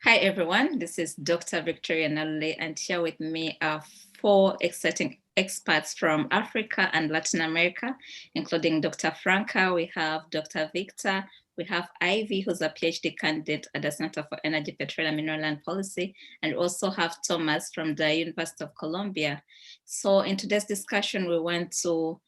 Hi, everyone. This is Dr. Victoria Nalule, and here with me are 4 exciting experts from Africa and Latin America, including Dr. Franca. We have Dr. Victor. We have Ivy, who's a PhD candidate at the Center for Energy, Petroleum, Mineral and Policy, and we also have Thomas from the University of Columbia. So in today's discussion, we want to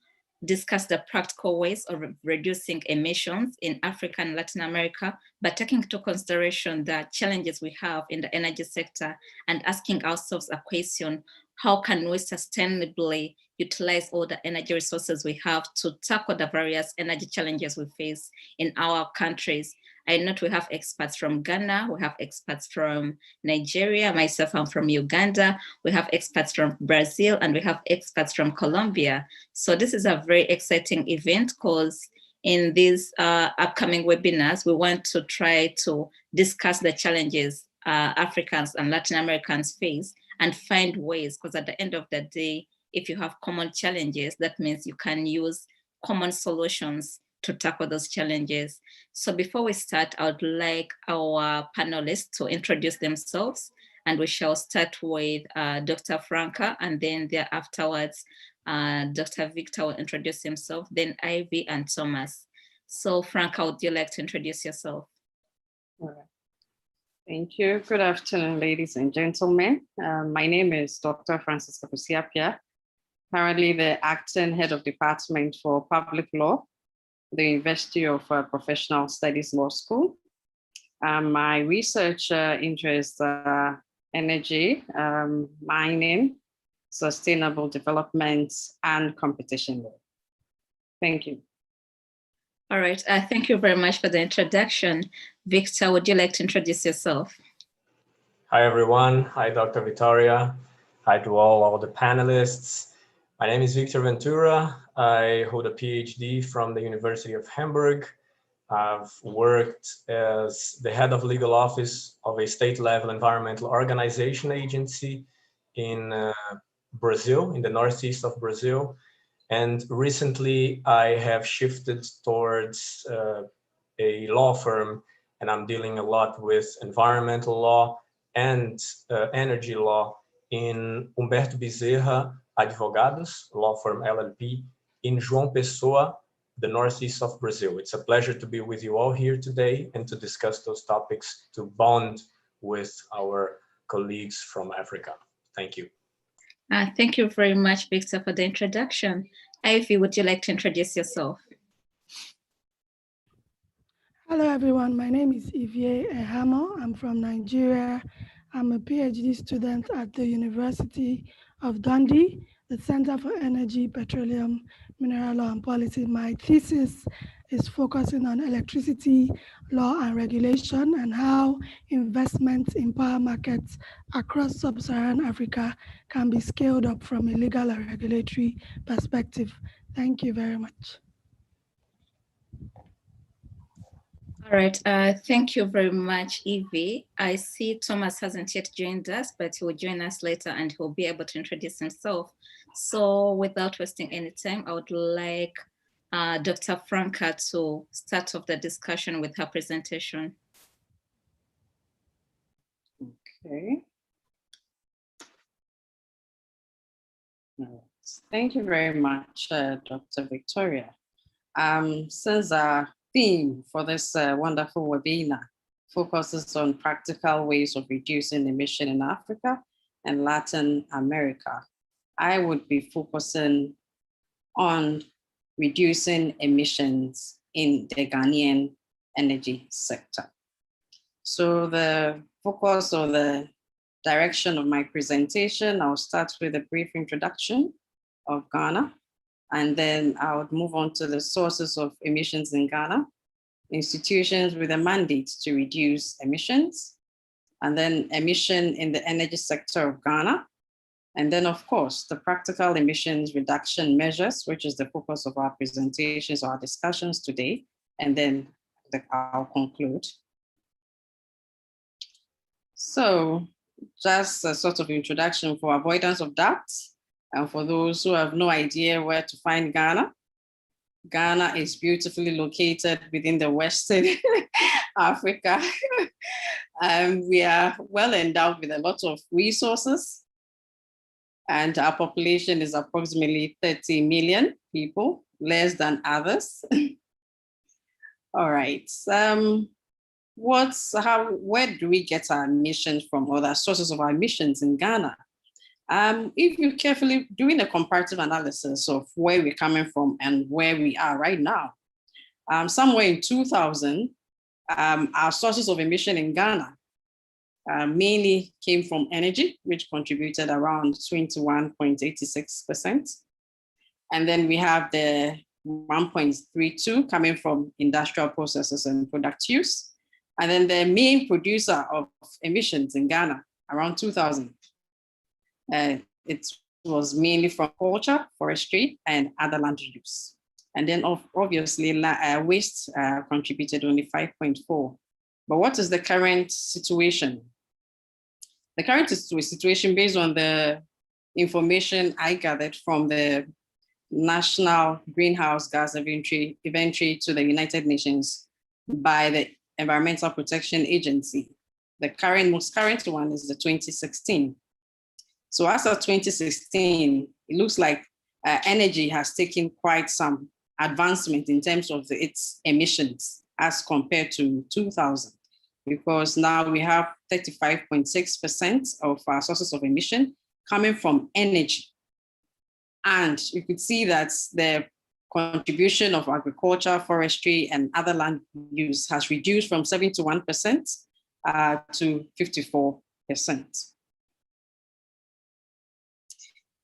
discuss the practical ways of reducing emissions in Africa and Latin America, but taking into consideration the challenges we have in the energy sector and asking ourselves a question: how can we sustainably utilize all the energy resources we have to tackle the various energy challenges we face in our countries? I note we have experts from Ghana, we have experts from Nigeria, myself, I'm from Uganda, we have experts from Brazil, and we have experts from Colombia. So this is a very exciting event because in these upcoming webinars, we want to try to discuss the challenges Africans and Latin Americans face and find ways, because at the end of the day, if you have common challenges, that means you can use common solutions to tackle those challenges. So before we start, I would like our panelists to introduce themselves, and we shall start with Dr. Franca, and then afterwards, Dr. Victor will introduce himself, then Ivy and Thomas. So Franca, would you like to introduce yourself? All right. Thank you. Good afternoon, ladies and gentlemen. My name is Dr. Francisca Pusiapia, currently the acting head of department for public law, the University of Professional Studies Law School. My research interests energy, mining, sustainable development, and competition law. Thank you. All right, thank you very much for the introduction. Victor, would you like to introduce yourself? Hi, everyone. Hi, Dr. Victoria. Hi to all the panelists. My name is Victor Ventura. I hold a PhD from the University of Hamburg. I've worked as the head of legal office of a state-level environmental organization agency in Brazil, in the northeast of Brazil. And recently I have shifted towards a law firm, and I'm dealing a lot with environmental law and energy law in Humberto Bezerra Advogados, law firm LLP, in João Pessoa, the northeast of Brazil. It's a pleasure to be with you all here today and to discuss those topics, to bond with our colleagues from Africa. Thank you. Thank you very much, Victor, for the introduction. Ivy, would you like to introduce yourself? Hello, everyone. My name is Ivie Ehamo. I'm from Nigeria. I'm a PhD student at the University of Dundee, the Center for Energy, Petroleum, Mineral Law and Policy. My thesis is focusing on electricity law and regulation and how investments in power markets across sub-Saharan Africa can be scaled up from a legal and regulatory perspective. Thank you very much. All right, thank you very much, Evie. I see Thomas hasn't yet joined us, but he will join us later and he'll be able to introduce himself. So without wasting any time, I would like Dr. Franca to start off the discussion with her presentation. Okay. Thank you very much, Dr. Victoria. Since our theme for this wonderful webinar focuses on practical ways of reducing emission in Africa and Latin America, I would be focusing on reducing emissions in the Ghanaian energy sector. So the focus or the direction of my presentation, I'll start with a brief introduction of Ghana, and then I would move on to the sources of emissions in Ghana, institutions with a mandate to reduce emissions, and then emission in the energy sector of Ghana. And then, of course, the practical emissions reduction measures, which is the focus of our presentations, our discussions today. And then I'll conclude. So just a sort of introduction for avoidance of doubt. And for those who have no idea where to find Ghana, Ghana is beautifully located within the Western Africa. We are well endowed with a lot of resources, and our population is approximately 30 million people, less than others. All right. Where do we get our emissions from, or the sources of our emissions in Ghana? If you carefully doing a comparative analysis of where we're coming from and where we are right now, somewhere in 2000, our sources of emission in Ghana mainly came from energy, which contributed around 21.86%. And then we have the 1.32 coming from industrial processes and product use. And then the main producer of emissions in Ghana around 2000, it was mainly from culture, forestry, and other land use. And then obviously waste contributed only 5.4. But what is the current situation? The current situation, based on the information I gathered from the National Greenhouse Gas Inventory to the United Nations by the Environmental Protection Agency, the most current one is the 2016. So as of 2016, it looks like energy has taken quite some advancement in terms of its emissions as compared to 2000, because now we have 35.6% of our sources of emission coming from energy. And you could see that the contribution of agriculture, forestry, and other land use has reduced from 71% to 54%.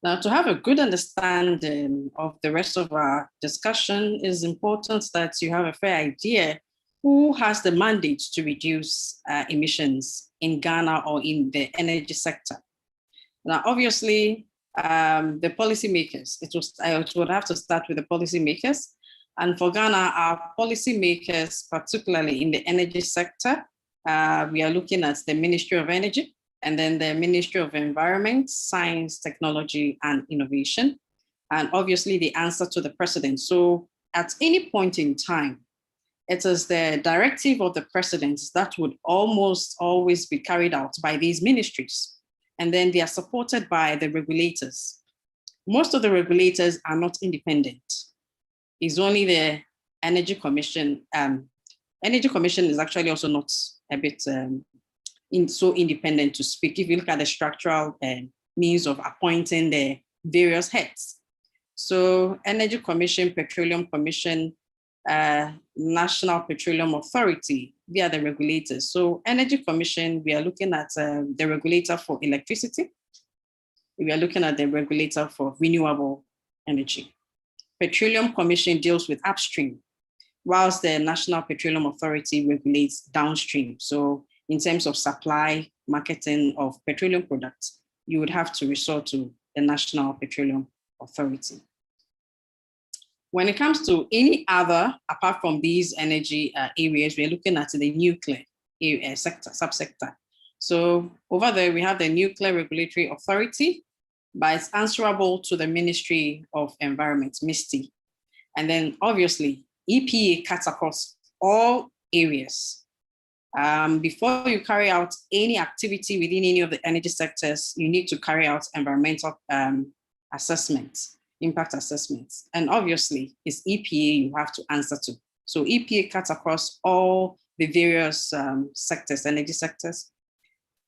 Now, to have a good understanding of the rest of our discussion, it is important that you have a fair idea who has the mandate to reduce emissions in Ghana or in the energy sector. Now, obviously, the policymakers, I would have to start with the policymakers. And for Ghana, our policymakers, particularly in the energy sector, we are looking at the Ministry of Energy, and then the Ministry of Environment, Science, Technology, and Innovation, and obviously the answer to the president. So at any point in time, it is the directive of the president that would almost always be carried out by these ministries. And then they are supported by the regulators. Most of the regulators are not independent. It's only the Energy Commission. Energy Commission is actually also not a bit so independent to speak, if you look at the structural means of appointing the various heads. So Energy Commission, Petroleum Commission, National Petroleum Authority, they are the regulators. So Energy Commission, we are looking at the regulator for electricity. We are looking at the regulator for renewable energy. Petroleum Commission deals with upstream, whilst the National Petroleum Authority regulates downstream. So in terms of supply, marketing of petroleum products, you would have to resort to the National Petroleum Authority. When it comes to any other, apart from these energy areas, we're looking at the nuclear subsector. So over there, we have the Nuclear Regulatory Authority, but it's answerable to the Ministry of Environment, MISTI. And then obviously, EPA cuts across all areas. Before you carry out any activity within any of the energy sectors, you need to carry out environmental assessments, impact assessments. And obviously, it's EPA you have to answer to. So EPA cuts across all the various sectors, energy sectors.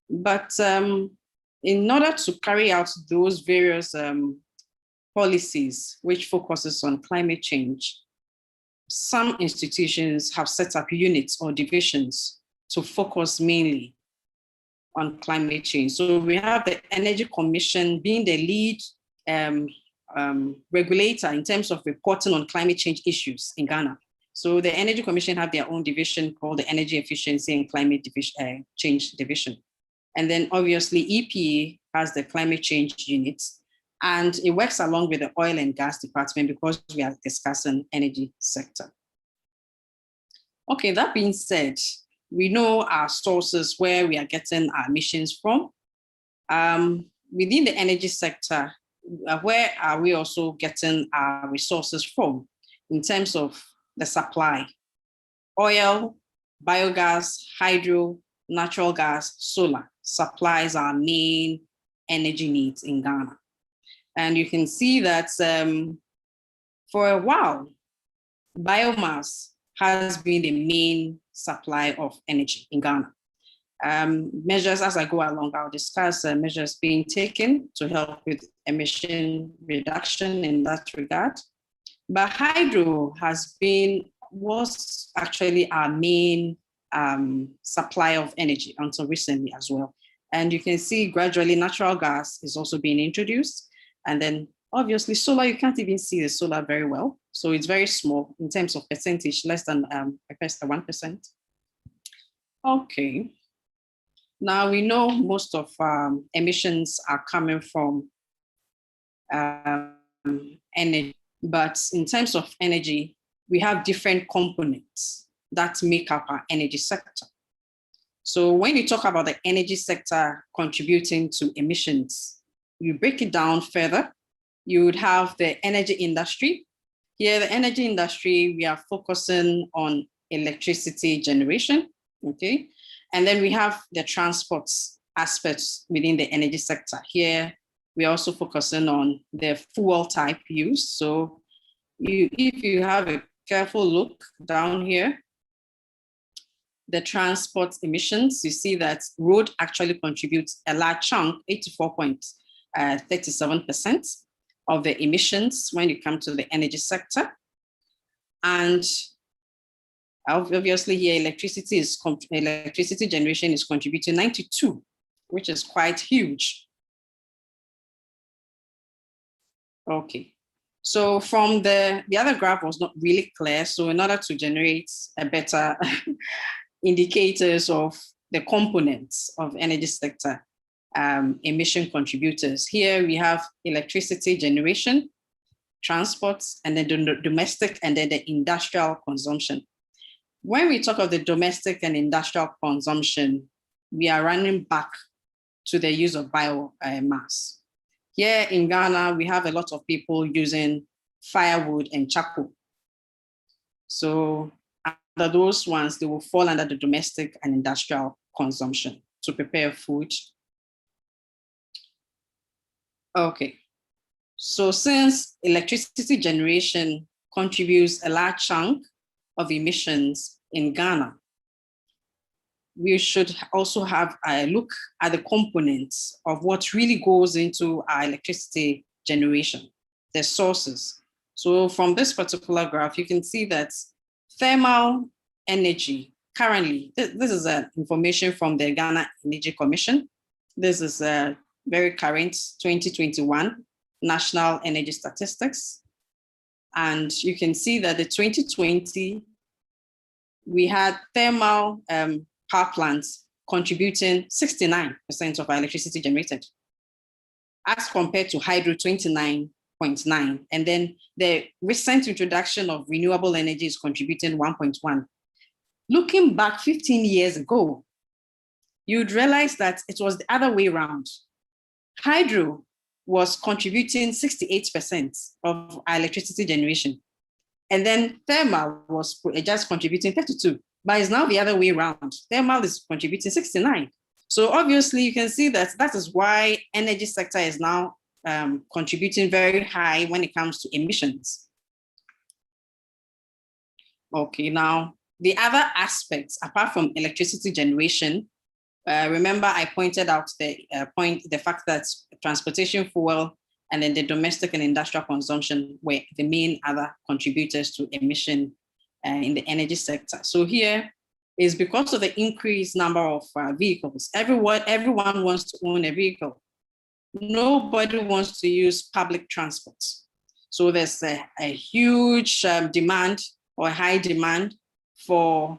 But in order to carry out those various policies, which focuses on climate change, some institutions have set up units or divisions to focus mainly on climate change. So we have the Energy Commission being the lead regulator in terms of reporting on climate change issues in Ghana. So the Energy Commission have their own division called the Energy Efficiency and Climate Change Division. And then obviously EPA has the climate change unit, and it works along with the oil and gas department because we are discussing energy sector. Okay, that being said, we know our sources where we are getting our emissions from. Within the energy sector, where are we also getting our resources from in terms of the supply? Oil, biogas, hydro, natural gas, solar supplies our main energy needs in Ghana. And you can see that for a while, biomass has been the main supply of energy in Ghana. Measures as I go along, I'll discuss measures being taken to help with emission reduction in that regard. But hydro was actually our main supply of energy until recently as well. And you can see gradually natural gas is also being introduced. And then obviously solar, you can't even see the solar very well. So it's very small in terms of percentage, less than 1%. Okay. Now we know most of emissions are coming from energy, but in terms of energy, we have different components that make up our energy sector. So when you talk about the energy sector contributing to emissions, you break it down further. You would have the energy industry. Here, the energy industry, we are focusing on electricity generation, okay? And then we have the transport aspects within the energy sector. Here, we're also focusing on the fuel type use. So if you have a careful look down here, the transport emissions, you see that road actually contributes a large chunk, 84.37% of the emissions when you come to the energy sector. And obviously here, electricity generation is contributing 92, which is quite huge. Okay, so from the other graph was not really clear. So in order to generate a better indicators of the components of energy sector emission contributors, here we have electricity generation, transport, and then the domestic and then the industrial consumption. When we talk of the domestic and industrial consumption, we are running back to the use of biomass. Here in Ghana, we have a lot of people using firewood and charcoal. So under those ones, they will fall under the domestic and industrial consumption to prepare food. Okay, so since electricity generation contributes a large chunk of emissions in Ghana, we should also have a look at the components of what really goes into our electricity generation, the sources. So from this particular graph, you can see that thermal energy, currently, this is information from the Ghana Energy Commission. This is a very current 2021 National Energy Statistics. And you can see that the 2020, we had thermal power plants contributing 69% of our electricity generated, as compared to hydro 29.9. And then the recent introduction of renewable energy is contributing 1.1. Looking back 15 years ago, you'd realize that it was the other way around. Hydro was contributing 68% of our electricity generation. And then thermal was just contributing 32, but it's now the other way around. Thermal is contributing 69. So obviously you can see that is why energy sector is now contributing very high when it comes to emissions. Okay, now the other aspects, apart from electricity generation, remember I pointed out the fact that transportation fuel and then the domestic and industrial consumption were the main other contributors to emission in the energy sector. So here is because of the increased number of vehicles. Everyone wants to own a vehicle. Nobody wants to use public transport. So there's a huge demand or high demand for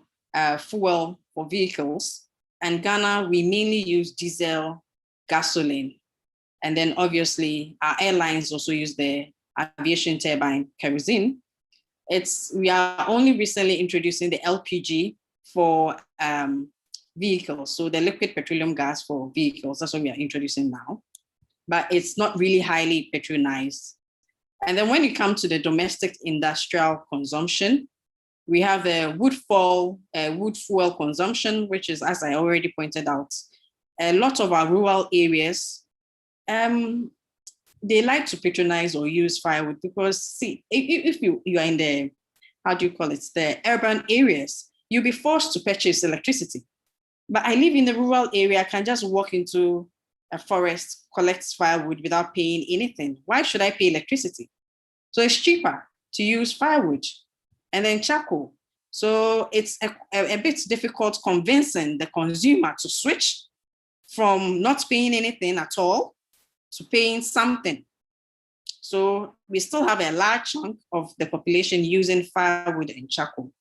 fuel for vehicles. And Ghana, we mainly use diesel, gasoline. And then obviously our airlines also use the aviation turbine kerosene. We are only recently introducing the LPG for vehicles. So the liquid petroleum gas for vehicles, that's what we are introducing now. But it's not really highly patronized. And then when you come to the domestic industrial consumption, We have the wood fuel consumption, which is, as I already pointed out, a lot of our rural areas, they like to patronize or use firewood because, see, if you are in the, how do you call it, the urban areas, you'll be forced to purchase electricity. But I live in the rural area, I can just walk into a forest, collect firewood without paying anything. Why should I pay electricity? So it's cheaper to use firewood and then charcoal. So it's a bit difficult convincing the consumer to switch from not paying anything at all to paying something. So we still have a large chunk of the population using firewood and charcoal.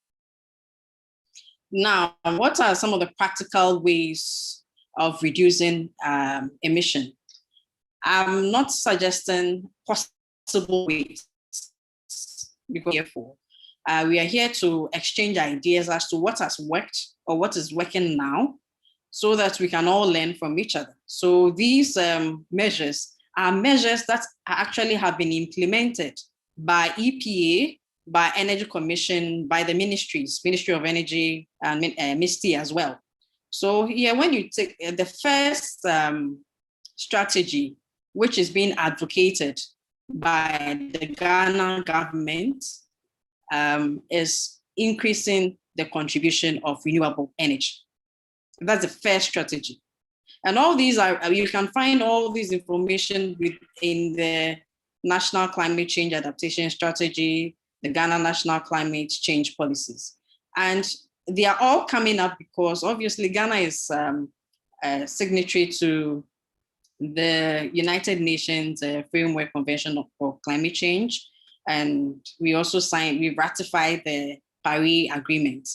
Now, what are some of the practical ways of reducing emission? I'm not suggesting possible ways because we are here to exchange ideas as to what has worked or what is working now so that we can all learn from each other. So these measures are measures that actually have been implemented by EPA, by Energy Commission, by the ministries, Ministry of Energy and MISTI as well. So here, when you take the first strategy, which is being advocated by the Ghana government, is increasing the contribution of renewable energy. That's the first strategy. And all these are, you can find all this information in the National Climate Change Adaptation Strategy, the Ghana National Climate Change Policies. And they are all coming up because obviously Ghana is a signatory to the United Nations Framework Convention for Climate Change. And we also ratified the Paris Agreement.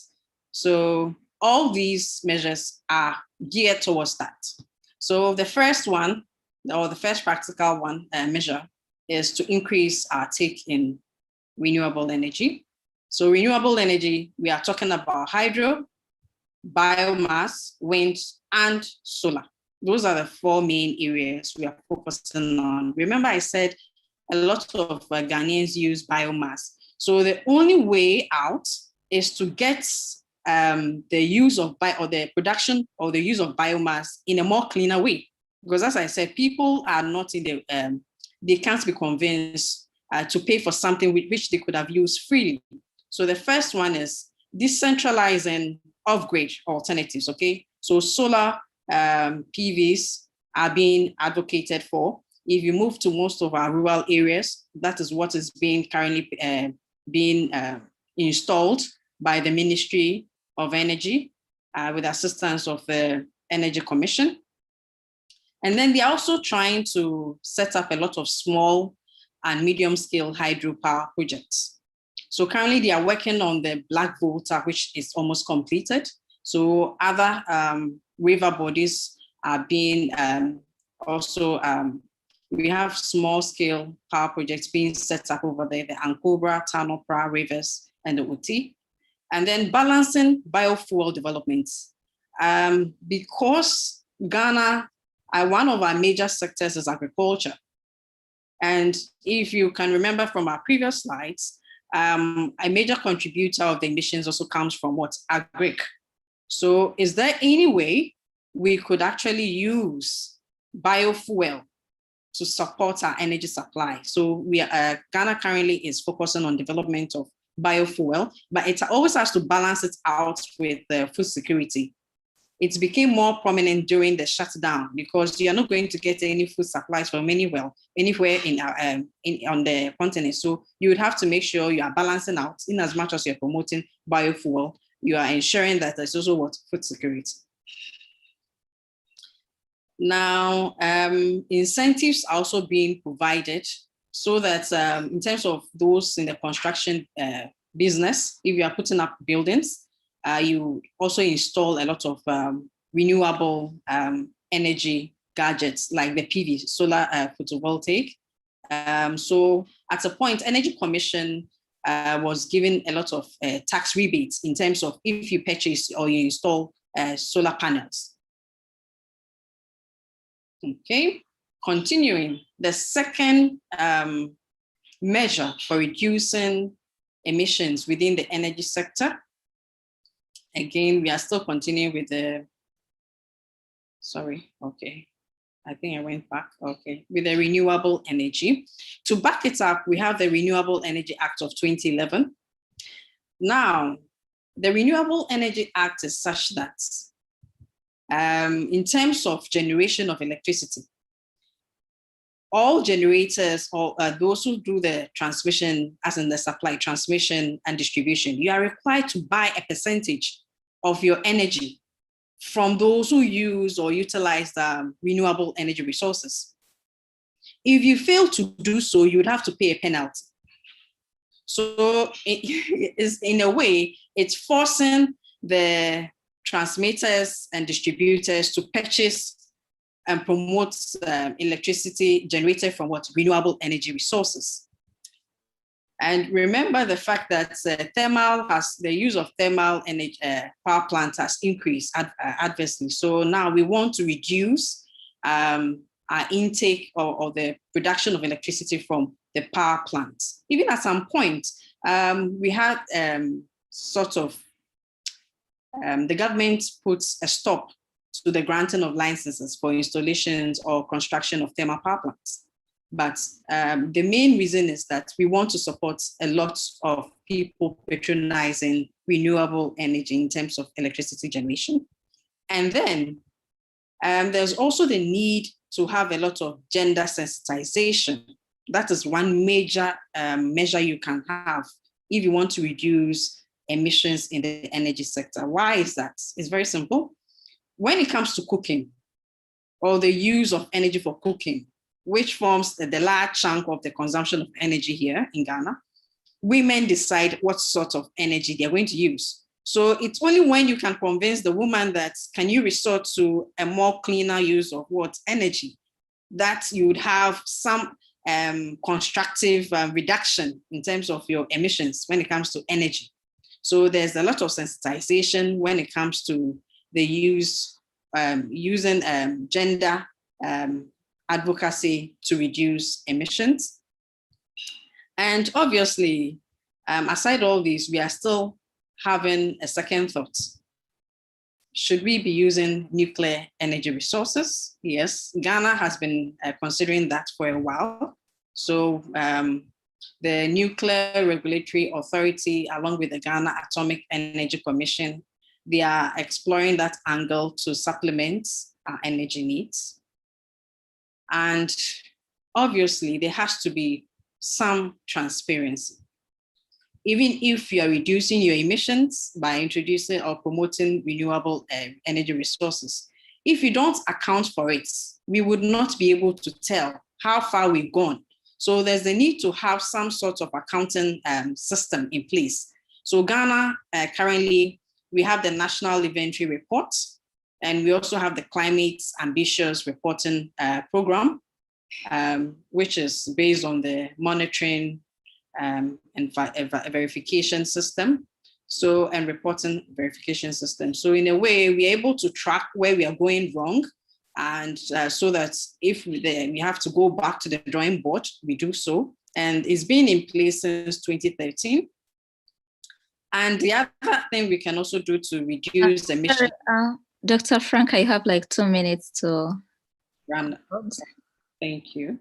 So all these measures are geared towards that. So the first one, or the first practical one measure, is to increase our take in renewable energy. So renewable energy, we are talking about hydro, biomass, wind, and solar. Those are the four main areas we are focusing on. Remember, I said a lot of Ghanaians use biomass. So the only way out is to get the use of the production or the use of biomass in a more cleaner way. Because as I said, people are not in the, they can't be convinced to pay for something which they could have used freely. So the first one is decentralizing off-grid alternatives, okay? So solar PVs are being advocated for. If you move to most of our rural areas, that is what is being currently being installed by the Ministry of Energy with assistance of the Energy Commission. And then they're also trying to set up a lot of small and medium-scale hydropower projects. So currently they are working on the Black Volta, which is almost completed. So other river bodies are being also, we have small-scale power projects being set up over there, the Ankobra, Tanopra rivers, and the Uti. And then balancing biofuel developments. Because Ghana, one of our major sectors is agriculture. And if you can remember from our previous slides, a major contributor of the emissions also comes from what? Agric. So is there any way we could actually use biofuel to support our energy supply? So we are, Ghana currently is focusing on development of biofuel, but it always has to balance it out with food security. It became more prominent during the shutdown because you're not going to get any food supplies from anywhere on the continent. So you would have to make sure you are balancing out. In as much as you're promoting biofuel, you are ensuring that there's also what food security. Now, incentives are also being provided so that in terms of those in the construction business, if you are putting up buildings, you also install a lot of renewable energy gadgets like the PV, solar photovoltaic. So at a point, Energy Commission was given a lot of tax rebates in terms of if you purchase or you install solar panels. Okay, continuing, the second measure for reducing emissions within the energy sector. Again, we are still continuing with the, sorry, okay. I think I went back, okay, with the renewable energy. To back it up, we have the Renewable Energy Act of 2011. Now, the Renewable Energy Act is such that in terms of generation of electricity, all generators or those who do the transmission, as in the supply, transmission and distribution, you are required to buy a percentage of your energy from those who use or utilize the renewable energy resources. If you fail to do so, you would have to pay a penalty. So it is, in a way, it's forcing the transmitters and distributors to purchase and promote electricity generated from what? Renewable energy resources. And remember the fact that the use of thermal energy power plants has increased adversely. So now we want to reduce our intake or the production of electricity from the power plants. Even at some point, we had the government puts a stop to the granting of licenses for installations or construction of thermal power plants. But the main reason is that we want to support a lot of people patronizing renewable energy in terms of electricity generation. And then there's also the need to have a lot of gender sensitization. That is one major measure you can have if you want to reduce emissions in the energy sector. Why is that? It's very simple. When it comes to cooking or the use of energy for cooking, which forms the large chunk of the consumption of energy here in Ghana, women decide what sort of energy they're going to use. So it's only when you can convince the woman that can you resort to a more cleaner use of what energy, that you would have some constructive reduction in terms of your emissions when it comes to energy. So there's a lot of sensitization when it comes to the use, using gender advocacy to reduce emissions. And obviously, aside all these, we are still having a second thought. Should we be using nuclear energy resources? Yes, Ghana has been considering that for a while. So the Nuclear Regulatory Authority, along with the Ghana Atomic Energy Commission, they are exploring that angle to supplement our energy needs. And obviously, there has to be some transparency. Even if you are reducing your emissions by introducing or promoting renewable energy resources, if you don't account for it, we would not be able to tell how far we've gone. So there's the need to have some sort of accounting system in place. So Ghana, currently, we have the National Inventory Report, and we also have the Climate Ambitious Reporting Program, which is based on the monitoring and verification system, and reporting verification system. So in a way, we're able to track where we are going wrong, and so that if we have to go back to the drawing board, we do so. And it's been in place since 2013. And the other thing we can also do to reduce emissions. Dr. Frank, I have like 2 minutes to run. Thank you.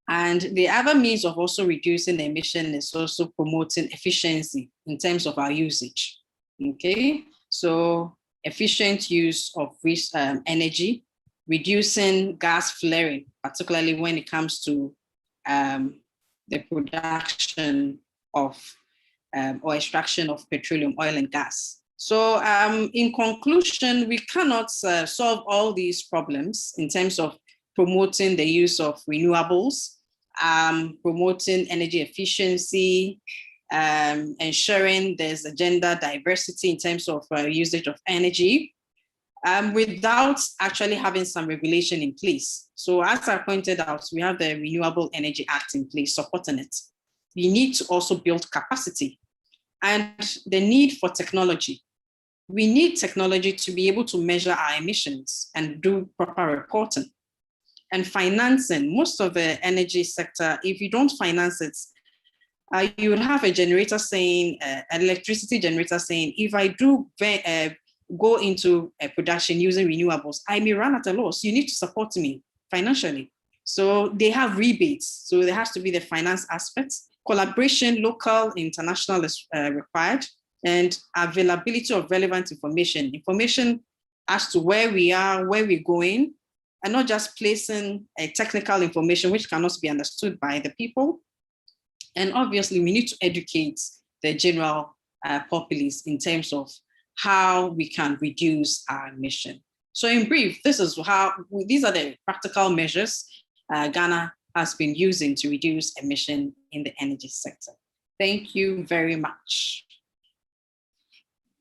And the other means of also reducing the emission is also promoting efficiency in terms of our usage. Okay, so efficient use of energy, reducing gas flaring, particularly when it comes to the production of or extraction of petroleum, oil, and gas. So in conclusion, we cannot solve all these problems in terms of promoting the use of renewables, promoting energy efficiency, ensuring there's a gender diversity in terms of usage of energy, without actually having some regulation in place. So as I pointed out, we have the Renewable Energy Act in place supporting it. We need to also build capacity and the need for technology. We need technology to be able to measure our emissions and do proper reporting. And financing, most of the energy sector, if you don't finance it, you would have a generator saying, an electricity generator saying, if I do go into production using renewables, I may run at a loss. You need to support me financially. So they have rebates. So there has to be the finance aspects. Collaboration, local, international is required, and availability of relevant information as to where we are, where we're going, and not just placing technical information which cannot be understood by the people. And obviously, we need to educate the general populace in terms of how we can reduce our emission. So in brief, these are the practical measures Ghana has been using to reduce emission in the energy sector. Thank you very much.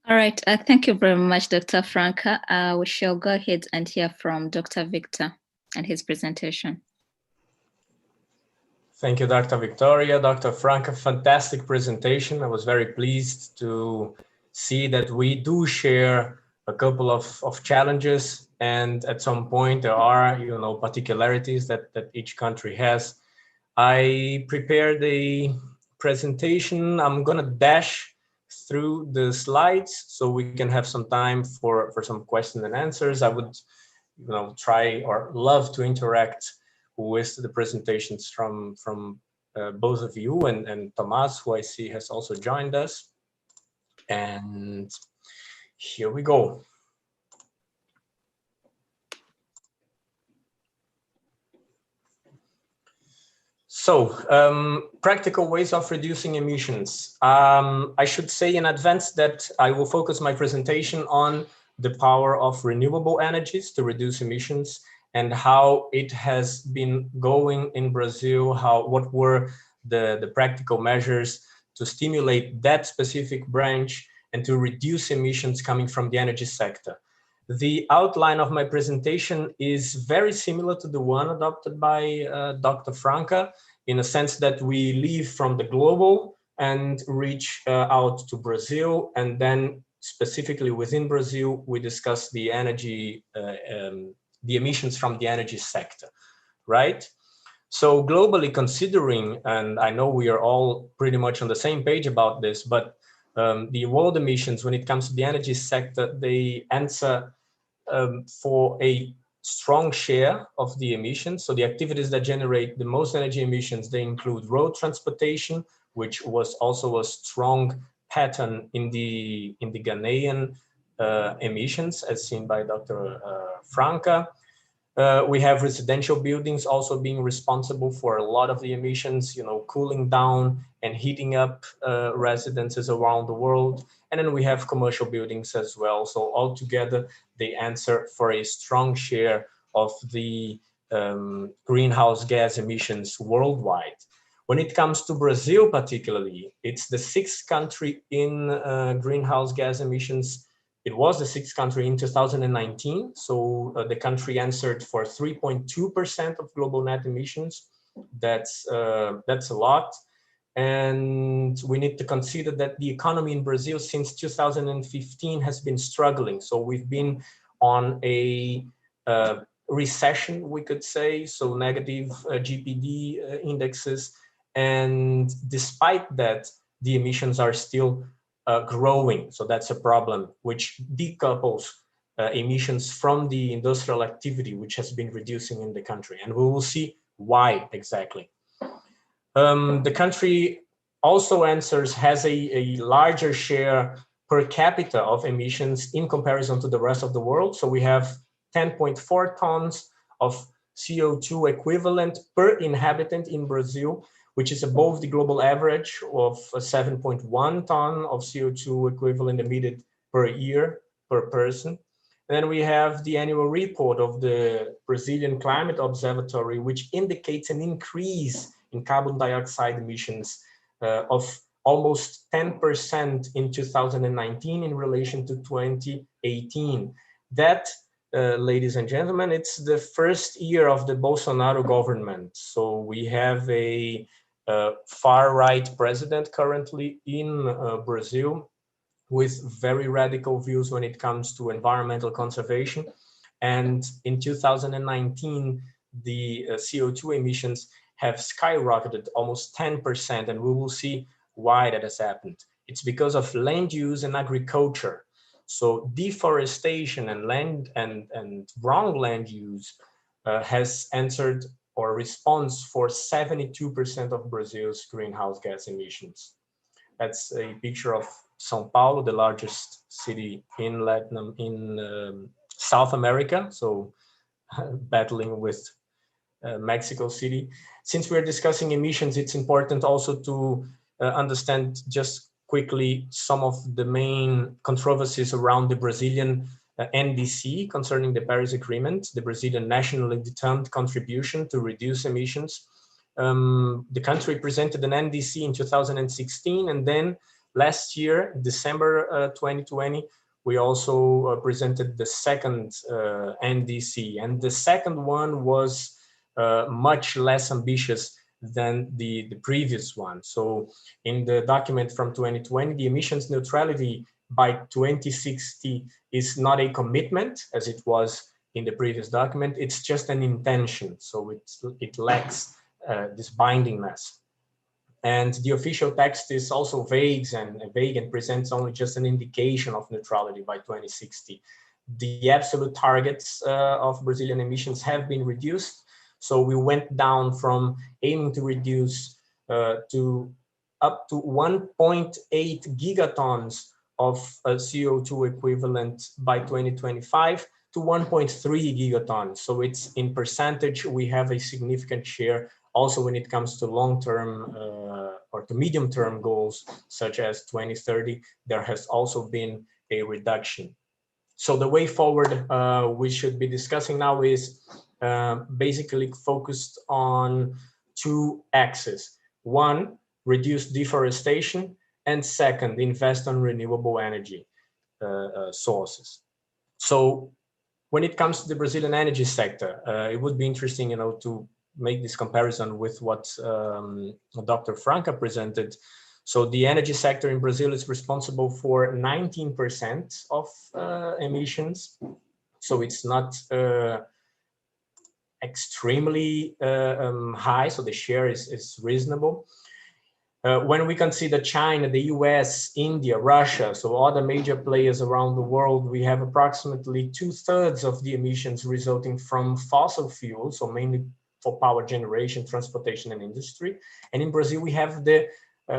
All right, thank you very much, Dr. Franca. We shall go ahead and hear from Dr. Victor and his presentation. Thank you, Dr. Victoria. Dr. Franca, fantastic presentation. I was very pleased to see that we do share a couple of challenges, and at some point there are, particularities that each country has. I prepared a presentation. I'm gonna dash through the slides so we can have some time for some questions and answers. I would, try or love to interact with the presentations from both of you and Tomas, who I see has also joined us. And here we go. So, practical ways of reducing emissions. I should say in advance that I will focus my presentation on the power of renewable energies to reduce emissions and how it has been going in Brazil, what were the practical measures to stimulate that specific branch and to reduce emissions coming from the energy sector. The outline of my presentation is very similar to the one adopted by Dr. Franca, in a sense that we leave from the global and reach out to Brazil, and then specifically within Brazil, we discuss the energy, the emissions from the energy sector, right? So globally considering, and I know we are all pretty much on the same page about this, but the world emissions, when it comes to the energy sector, they answer for a strong share of the emissions. So the activities that generate the most energy emissions, they include road transportation, which was also a strong pattern in the Ghanaian emissions, as seen by Dr. Franca. We have residential buildings also being responsible for a lot of the emissions, cooling down and heating up residences around the world. And then we have commercial buildings as well. So altogether, they answer for a strong share of the greenhouse gas emissions worldwide. When it comes to Brazil particularly, it's the sixth country in greenhouse gas emissions. It was the sixth country in 2019. So the country answered for 3.2% of global net emissions. That's a lot. And we need to consider that the economy in Brazil since 2015 has been struggling. So we've been on a recession, we could say, so negative GPD indexes. And despite that, the emissions are still growing. So that's a problem, which decouples emissions from the industrial activity, which has been reducing in the country. And we will see why exactly. The country also has a larger share per capita of emissions in comparison to the rest of the world. So we have 10.4 tons of CO2 equivalent per inhabitant in Brazil, which is above the global average of 7.1 ton of CO2 equivalent emitted per year per person. And then we have the annual report of the Brazilian Climate Observatory, which indicates an increase in carbon dioxide emissions of almost 10% in 2019 in relation to 2018. That, ladies and gentlemen, it's the first year of the Bolsonaro government. So we have a far-right president currently in Brazil with very radical views when it comes to environmental conservation. And in 2019, the CO2 emissions have skyrocketed almost 10%, and we will see why that has happened. It's because of land use and agriculture. So deforestation and wrong land use has answered or responds for 72% of Brazil's greenhouse gas emissions. That's a picture of São Paulo, the largest city in South America, so battling with Mexico City. Since we're discussing emissions, it's important also to understand just quickly some of the main controversies around the Brazilian NDC concerning the Paris Agreement, the Brazilian nationally determined contribution to reduce emissions. The country presented an NDC in 2016, and then last year, December 2020, we also presented the second NDC, and the second one was much less ambitious than the previous one. So in the document from 2020, the emissions neutrality by 2060 is not a commitment as it was in the previous document, it's just an intention. So it lacks this bindingness. And the official text is also vague and presents only just an indication of neutrality by 2060. The absolute targets of Brazilian emissions have been reduced. So we went down from aiming to reduce to up to 1.8 gigatons of CO2 equivalent by 2025 to 1.3 gigatons. So it's in percentage, we have a significant share also when it comes to long-term or to medium-term goals, such as 2030, there has also been a reduction. So the way forward we should be discussing now is basically focused on two axes. One, reduce deforestation, and second, invest on renewable energy sources. So when it comes to the Brazilian energy sector, it would be interesting, to make this comparison with what Dr. Franca presented. So the energy sector in Brazil is responsible for 19% of emissions. So it's not extremely high, so the share is reasonable. When we consider China, the US, India, Russia, so other major players around the world, we have approximately 2/3 of the emissions resulting from fossil fuels, so mainly for power generation, transportation, and industry. And in Brazil, we have the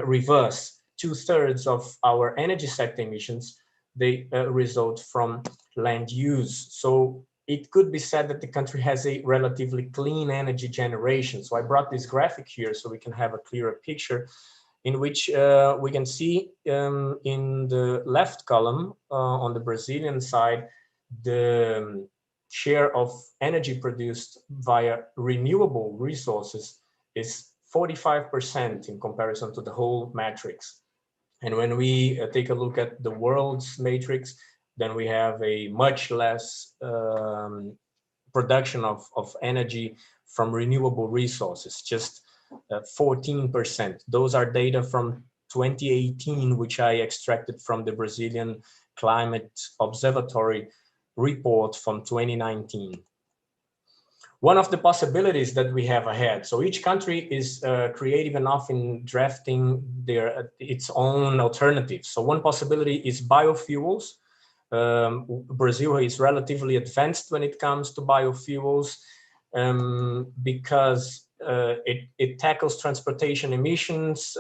reverse. 2/3 of our energy sector emissions, they result from land use. So it could be said that the country has a relatively clean energy generation. So I brought this graphic here so we can have a clearer picture in which we can see in the left column on the Brazilian side, the share of energy produced via renewable resources is 45% in comparison to the whole matrix. And when we take a look at the world's matrix, then we have a much less production of energy from renewable resources, just 14%. Those are data from 2018, which I extracted from the Brazilian Climate Observatory report from 2019. One of the possibilities that we have ahead, so each country is creative enough in drafting its own alternatives. So one possibility is biofuels. Brazil is relatively advanced when it comes to biofuels because it tackles transportation emissions,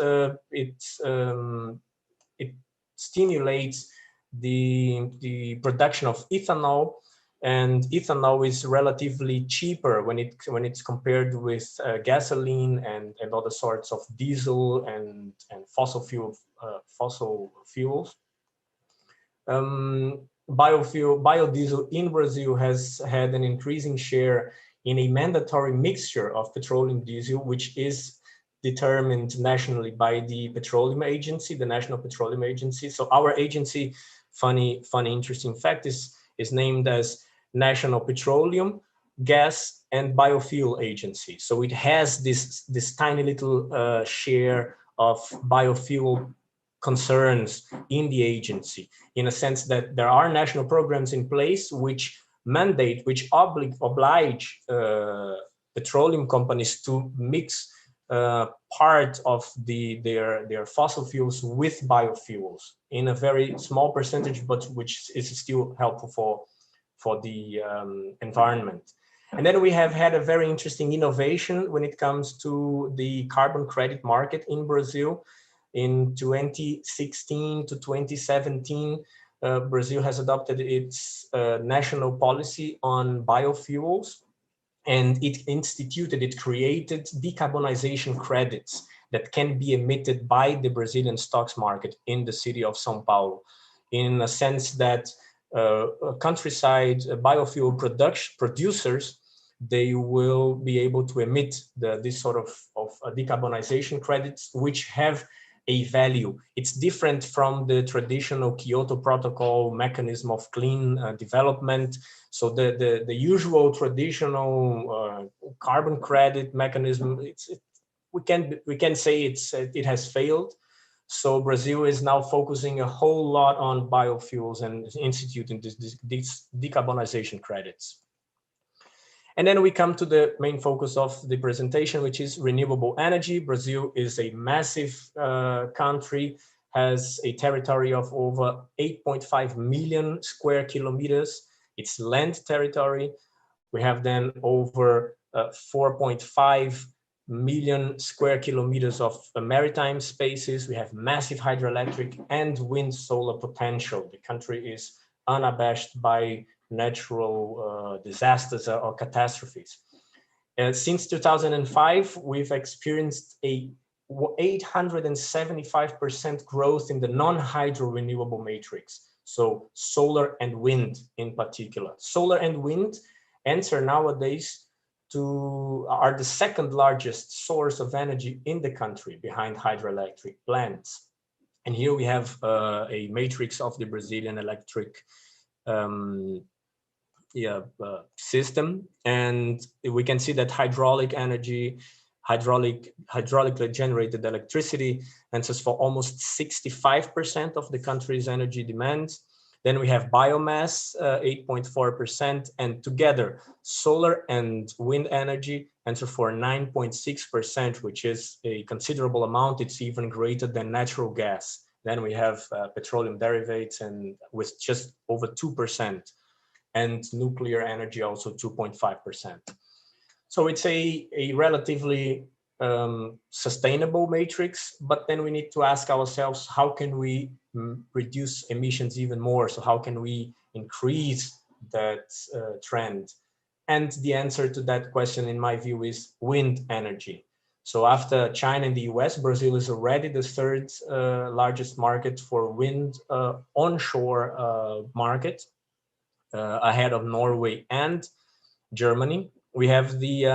it stimulates the production of ethanol, and ethanol is relatively cheaper when it's compared with gasoline and other sorts of diesel and fossil fuels. Biodiesel in Brazil has had an increasing share in a mandatory mixture of petroleum diesel, which is determined nationally by the petroleum agency, the National Petroleum Agency. So our agency, funny interesting fact, is named as National Petroleum, Gas and Biofuel Agency. So it has this tiny little share of biofuel concerns in the agency, in a sense that there are national programs in place which oblige the petroleum companies to mix part of their fossil fuels with biofuels in a very small percentage, but which is still helpful for the environment. And then we have had a very interesting innovation when it comes to the carbon credit market in Brazil. In 2016 to 2017, Brazil has adopted its national policy on biofuels, and it created decarbonization credits that can be emitted by the Brazilian stocks market in the city of São Paulo, in a sense that countryside biofuel producers, they will be able to emit this sort of decarbonization credits, which have a value. It's different from the traditional Kyoto Protocol mechanism of clean development. So the usual traditional carbon credit mechanism, we can say it has failed. So Brazil is now focusing a whole lot on biofuels and instituting these decarbonization credits. And then we come to the main focus of the presentation, which is renewable energy. Brazil is a massive country, has a territory of over 8.5 million square kilometers. It's land territory. We have then over 4.5 million square kilometers of maritime spaces. We have massive hydroelectric and wind solar potential. The country is unabashed by natural disasters or catastrophes. Since 2005, we've experienced a 875% growth in the non-hydro renewable matrix. So solar and wind in particular. Solar and wind answer nowadays are the second largest source of energy in the country behind hydroelectric plants. And here we have a matrix of the Brazilian electric system, and we can see that hydraulically generated electricity answers for almost 65% of the country's energy demands. Then we have biomass, 8.4%, and together solar and wind energy answer for 9.6%, which is a considerable amount. It's even greater than natural gas. Then we have petroleum derivatives, and with just over 2%, and nuclear energy also 2.5%. So it's a relatively sustainable matrix, but then we need to ask ourselves, how can we reduce emissions even more? So how can we increase that trend? And the answer to that question, in my view, is wind energy. So after China and the US, Brazil is already the third largest market for wind onshore market, ahead of Norway and Germany. We have the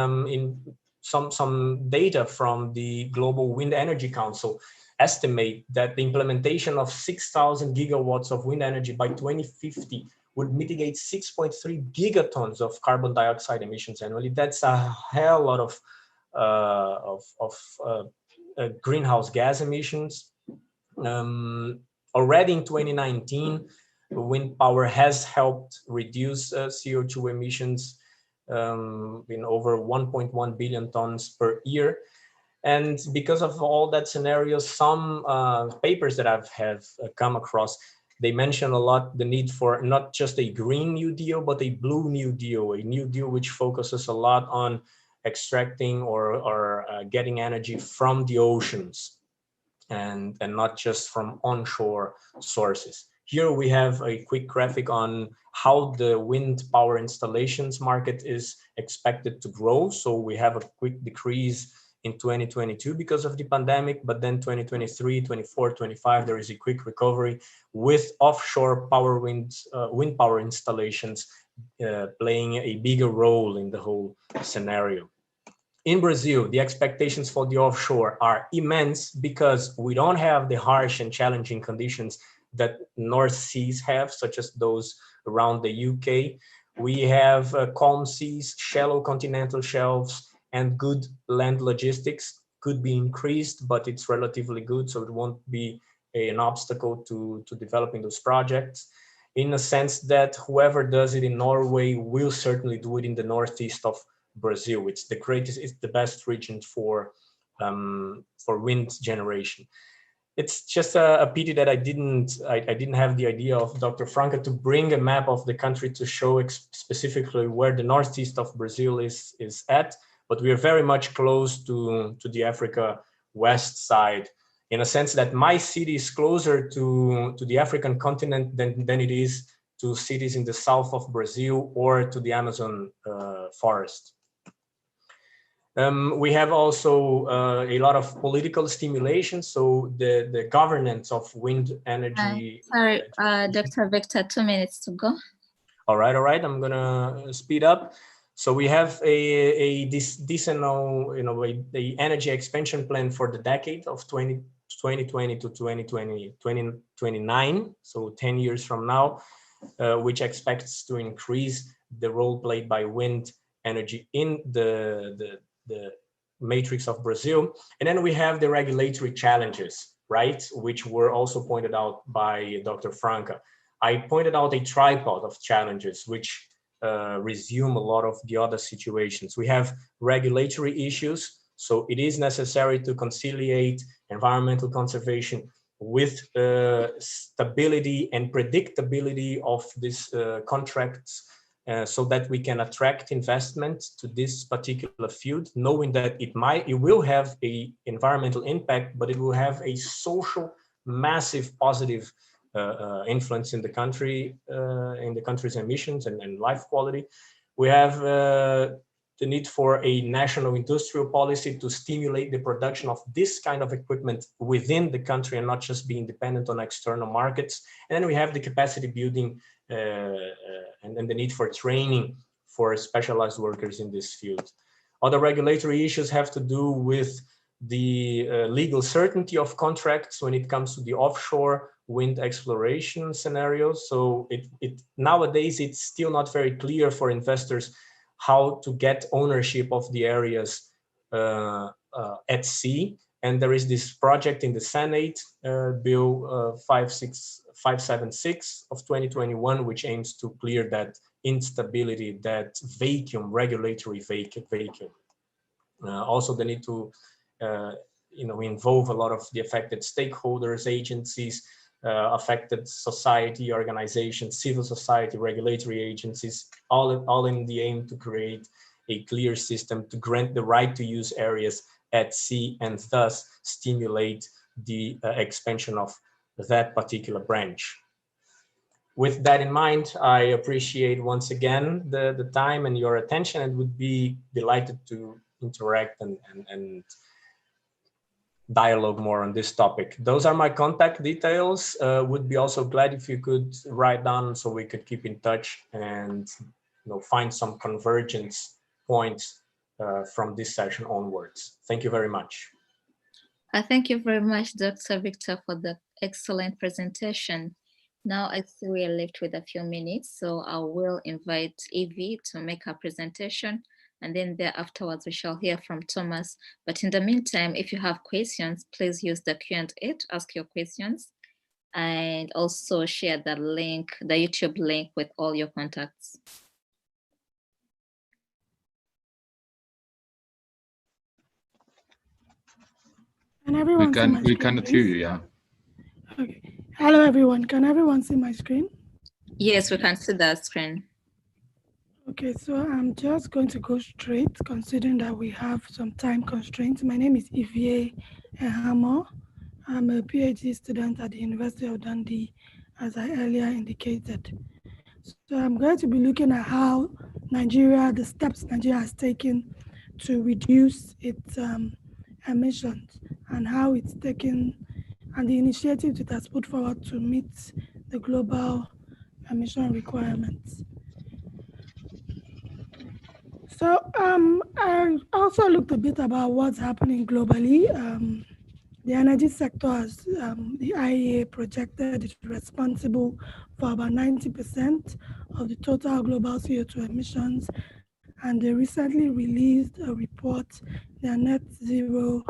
some data from the Global Wind Energy Council estimate that the implementation of 6,000 gigawatts of wind energy by 2050 would mitigate 6.3 gigatons of carbon dioxide emissions annually. That's a hell lot of greenhouse gas emissions. Already in 2019, wind power has helped reduce CO2 emissions in over 1.1 billion tons per year. And because of all that scenario, some papers that I've come across, they mention a lot the need for not just a Green New Deal, but a Blue New Deal, a New Deal which focuses a lot on extracting or getting energy from the oceans and not just from onshore sources. Here we have a quick graphic on how the wind power installations market is expected to grow. So we have a quick decrease in 2022 because of the pandemic, but then 2023, 24, 25, there is a quick recovery with offshore power wind power installations playing a bigger role in the whole scenario. In Brazil, the expectations for the offshore are immense because we don't have the harsh and challenging conditions that North Seas have, such as those around the UK. We have calm seas, shallow continental shelves, and good land logistics. Could be increased, but it's relatively good, so it won't be an obstacle to developing those projects. In a sense that whoever does it in Norway will certainly do it in the northeast of Brazil. It's the greatest, it's the best region for wind generation. It's just a pity that I didn't have the idea of Dr. Franca to bring a map of the country to show specifically where the northeast of Brazil is at, but we are very much close to the Africa west side, in a sense that my city is closer to the African continent than it is to cities in the south of Brazil or to the Amazon forest. We have also a lot of political stimulation. So the governance of wind energy. Sorry, Dr. Victor, 2 minutes to go. All right. I'm gonna speed up. So we have a decennial, the energy expansion plan for the decade of 2020 to 2029. So 10 years from now, which expects to increase the role played by wind energy in the matrix of Brazil. And then we have the regulatory challenges, right? Which were also pointed out by Dr. Franca. I pointed out a tripod of challenges, which resume a lot of the other situations. We have regulatory issues. So it is necessary to conciliate environmental conservation with stability and predictability of these contracts, so that we can attract investment to this particular field, knowing that it will have a environmental impact, but it will have a social, massive positive influence in the country, in the country's emissions and life quality. We have the need for a national industrial policy to stimulate the production of this kind of equipment within the country and not just being dependent on external markets. And then we have the capacity building and the need for training for specialized workers in this field. Other regulatory issues have to do with the legal certainty of contracts when it comes to the offshore wind exploration scenarios. So nowadays, it's still not very clear for investors how to get ownership of the areas at sea. And there is this project in the Senate, Bill 576 of 2021, which aims to clear that instability, that vacuum, regulatory vacuum. Also, the need to involve a lot of the affected stakeholders, agencies, affected society organizations, civil society, regulatory agencies, all in the aim to create a clear system to grant the right to use areas at sea and thus stimulate the expansion of that particular branch. With that in mind, I appreciate once again the time and your attention, and would be delighted to interact and dialogue more on this topic. Those are my contact details. Would be also glad if you could write down so we could keep in touch and find some convergence points from this session onwards. Thank you very much. Thank you very much, Dr. Victor, for the excellent presentation. Now I see we are left with a few minutes, so I will invite Evie to make her presentation, and then afterwards we shall hear from Thomas. But in the meantime, if you have questions, please use the Q&A to ask your questions, and also share the link, the YouTube link, with all your contacts. Can everyone see my screen? We cannot hear you, yeah. Okay. Hello, everyone. Can everyone see my screen? Yes, we can see the screen. Okay, so I'm just going to go straight, considering that we have some time constraints. My name is Evie Ehamo. I'm a PhD student at the University of Dundee, as I earlier indicated. So I'm going to be looking at how the steps Nigeria has taken to reduce its emissions, and how it's taken, and the initiatives it has put forward to meet the global emission requirements. So I also looked a bit about what's happening globally. The energy sector has, the IEA projected, is responsible for about 90% of the total global CO2 emissions. And they recently released a report, their Net Zero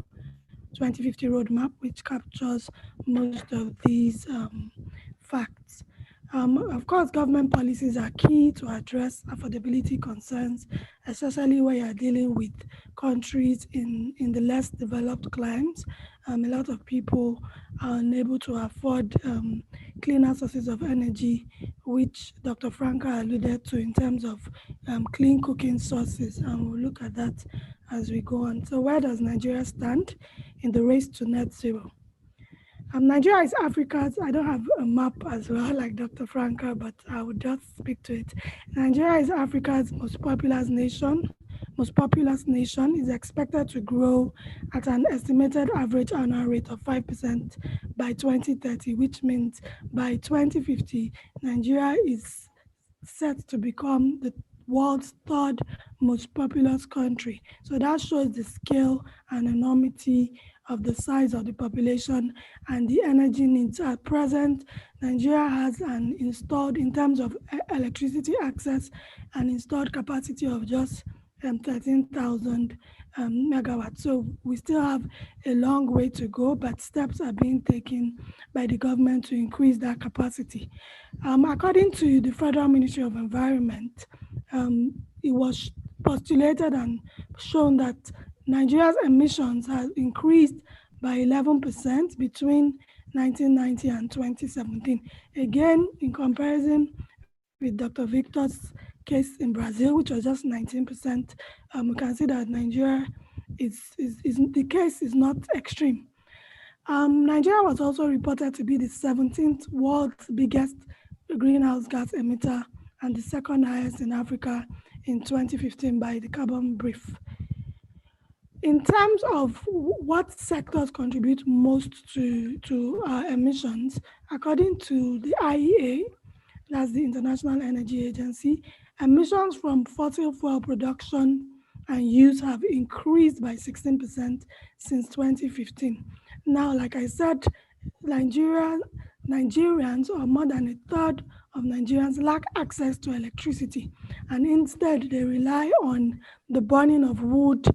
2050 roadmap, which captures most of these facts. Of course, government policies are key to address affordability concerns, especially when you're dealing with countries in the less developed climes. A lot of people are unable to afford cleaner sources of energy, which Dr. Franca alluded to in terms of clean cooking sources. And we'll look at that as we go on. So where does Nigeria stand in the race to net zero? Nigeria is Africa's, I don't have a map as well like Dr. Franca, but I would just speak to it. Nigeria is Africa's most populous nation. Is expected to grow at an estimated average annual rate of 5% by 2030, which means by 2050, Nigeria is set to become the world's third most populous country. So that shows the scale and enormity of the size of the population and the energy needs. At present, Nigeria has an installed, in terms of electricity access, an installed capacity of just 13,000 megawatts. So we still have a long way to go, but steps are being taken by the government to increase that capacity. According to the Federal Ministry of Environment, it was postulated and shown that Nigeria's emissions have increased by 11% between 1990 and 2017. Again, in comparison with Dr. Victor's case in Brazil, which was just 19%, we can see that Nigeria the case is not extreme. Nigeria was also reported to be the 17th world's biggest greenhouse gas emitter and the second highest in Africa in 2015 by the Carbon Brief. In terms of what sectors contribute most to our emissions, according to the IEA, that's the International Energy Agency, emissions from fossil fuel production and use have increased by 16% since 2015. Now, like I said, Nigerians, or more than a third of Nigerians, lack access to electricity, and instead they rely on the burning of wood,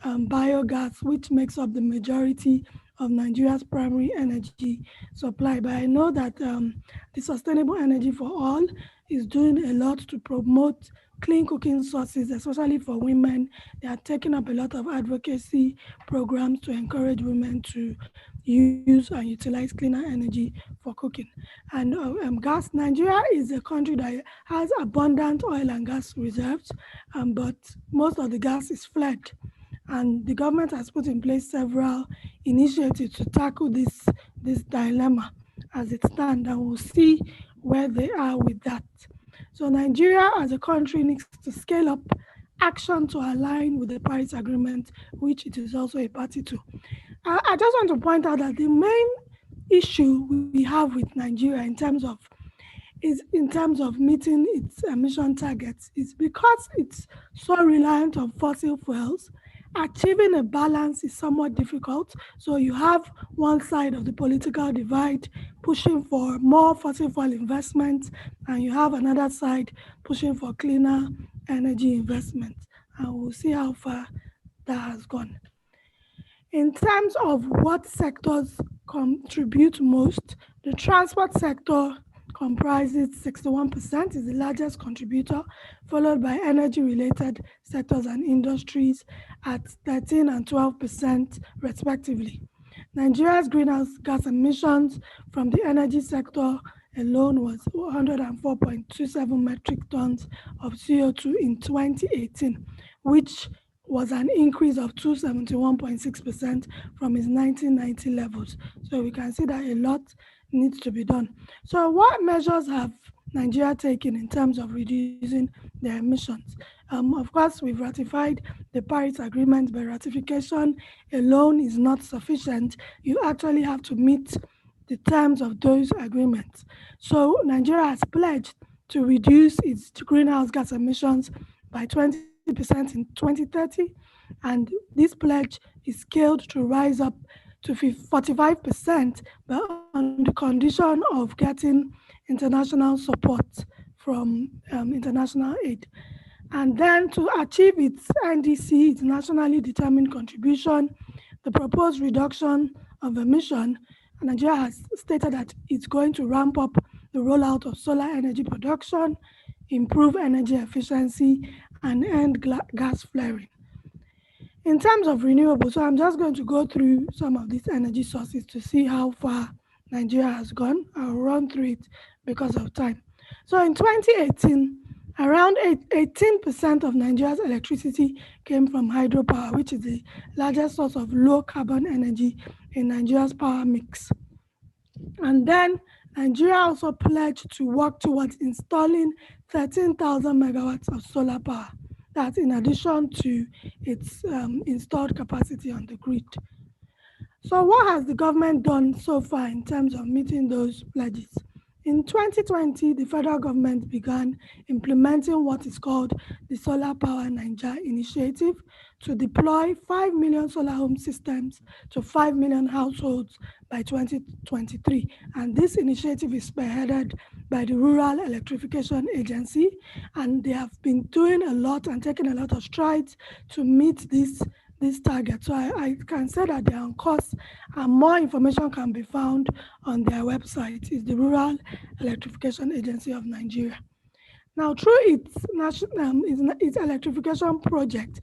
biogas, which makes up the majority of Nigeria's primary energy supply. But I know that the Sustainable Energy for All is doing a lot to promote clean cooking sources, especially for women. They are taking up a lot of advocacy programs to encourage women to use and utilize cleaner energy for cooking. And gas, Nigeria is a country that has abundant oil and gas reserves, but most of the gas is fled. And the government has put in place several initiatives to tackle this dilemma as it stands, and we'll see where they are with that. So Nigeria as a country needs to scale up action to align with the Paris Agreement, which it is also a party to. I just want to point out that the main issue we have with Nigeria in terms of meeting its emission targets is because it's so reliant on fossil fuels. Achieving a balance is somewhat difficult. So you have one side of the political divide pushing for more fossil fuel investment, and you have another side pushing for cleaner energy investment. And we'll see how far that has gone. In terms of what sectors contribute most, the transport sector comprises 61%, is the largest contributor, followed by energy-related sectors and industries at 13 and 12% respectively. Nigeria's greenhouse gas emissions from the energy sector alone was 104.27 metric tons of CO2 in 2018, which was an increase of 271.6% from its 1990 levels. So we can see that a lot needs to be done. So what measures have Nigeria taken in terms of reducing their emissions? Of course, we've ratified the Paris Agreement, but ratification alone is not sufficient. You actually have to meet the terms of those agreements. So Nigeria has pledged to reduce its greenhouse gas emissions by 20% in 2030, and this pledge is scaled to rise up to 45%, but on the condition of getting international support from international aid. And then to achieve its NDC, its nationally determined contribution, the proposed reduction of emission, Nigeria has stated that it's going to ramp up the rollout of solar energy production, improve energy efficiency, and end gas flaring. In terms of renewables, so I'm just going to go through some of these energy sources to see how far Nigeria has gone. I'll run through it because of time. So in 2018, around 18% of Nigeria's electricity came from hydropower, which is the largest source of low carbon energy in Nigeria's power mix. And then Nigeria also pledged to work towards installing 13,000 megawatts of solar power. That's in addition to its installed capacity on the grid. So what has the government done so far in terms of meeting those pledges? In 2020, the federal government began implementing what is called the Solar Power Nigeria initiative to deploy 5 million solar home systems to 5 million households by 2023. And this initiative is spearheaded by the Rural Electrification Agency, and they have been doing a lot and taking a lot of strides to meet this target. So I can say that they are on course, and more information can be found on their website. It's the Rural Electrification Agency of Nigeria. Now, through its electrification project,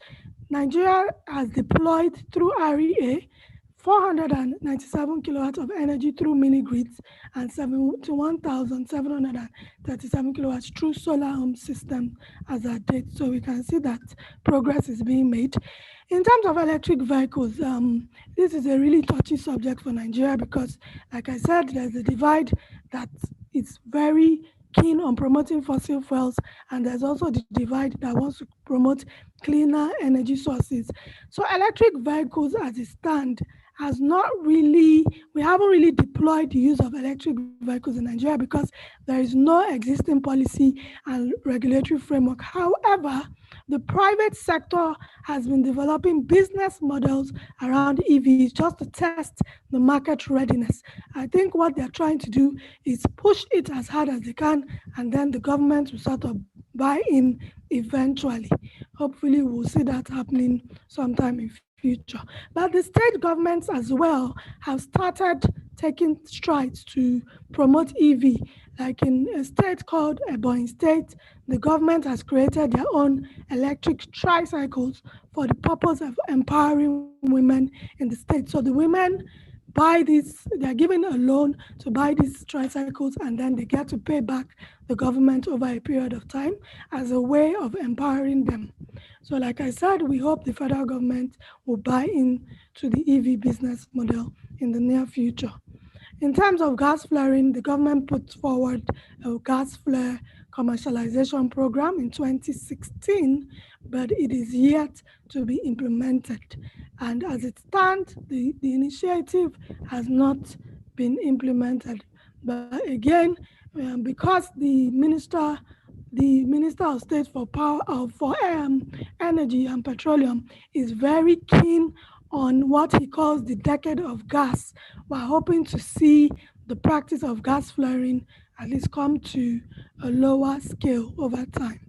Nigeria has deployed through REA 497 kilowatts of energy through mini grids and 71,737 kilowatts through solar home system as at date. So we can see that progress is being made. In terms of electric vehicles, this is a really touchy subject for Nigeria because, like I said, there's a divide that is very keen on promoting fossil fuels, and there's also the divide that wants to promote cleaner energy sources. So electric vehicles as it stands we haven't really deployed the use of electric vehicles in Nigeria because there is no existing policy and regulatory framework. However, the private sector has been developing business models around EVs just to test the market readiness. I think what they're trying to do is push it as hard as they can, and then the government will sort of buy in eventually. Hopefully, we'll see that happening sometime in future. But the state governments as well have started taking strides to promote EV. Like in a state called Ebonyi State, the government has created their own electric tricycles for the purpose of empowering women in the state. So the women buy these, they're given a loan to buy these tricycles, and then they get to pay back the government over a period of time as a way of empowering them. So like I said, we hope the federal government will buy in to the EV business model in the near future. In terms of gas flaring, the government put forward a gas flare commercialization program in 2016, but it is yet to be implemented. And as it stands, the initiative has not been implemented. But again, because the Minister of State for Energy and Petroleum is very keen on what he calls the decade of gas, we're hoping to see the practice of gas flaring at least come to a lower scale over time.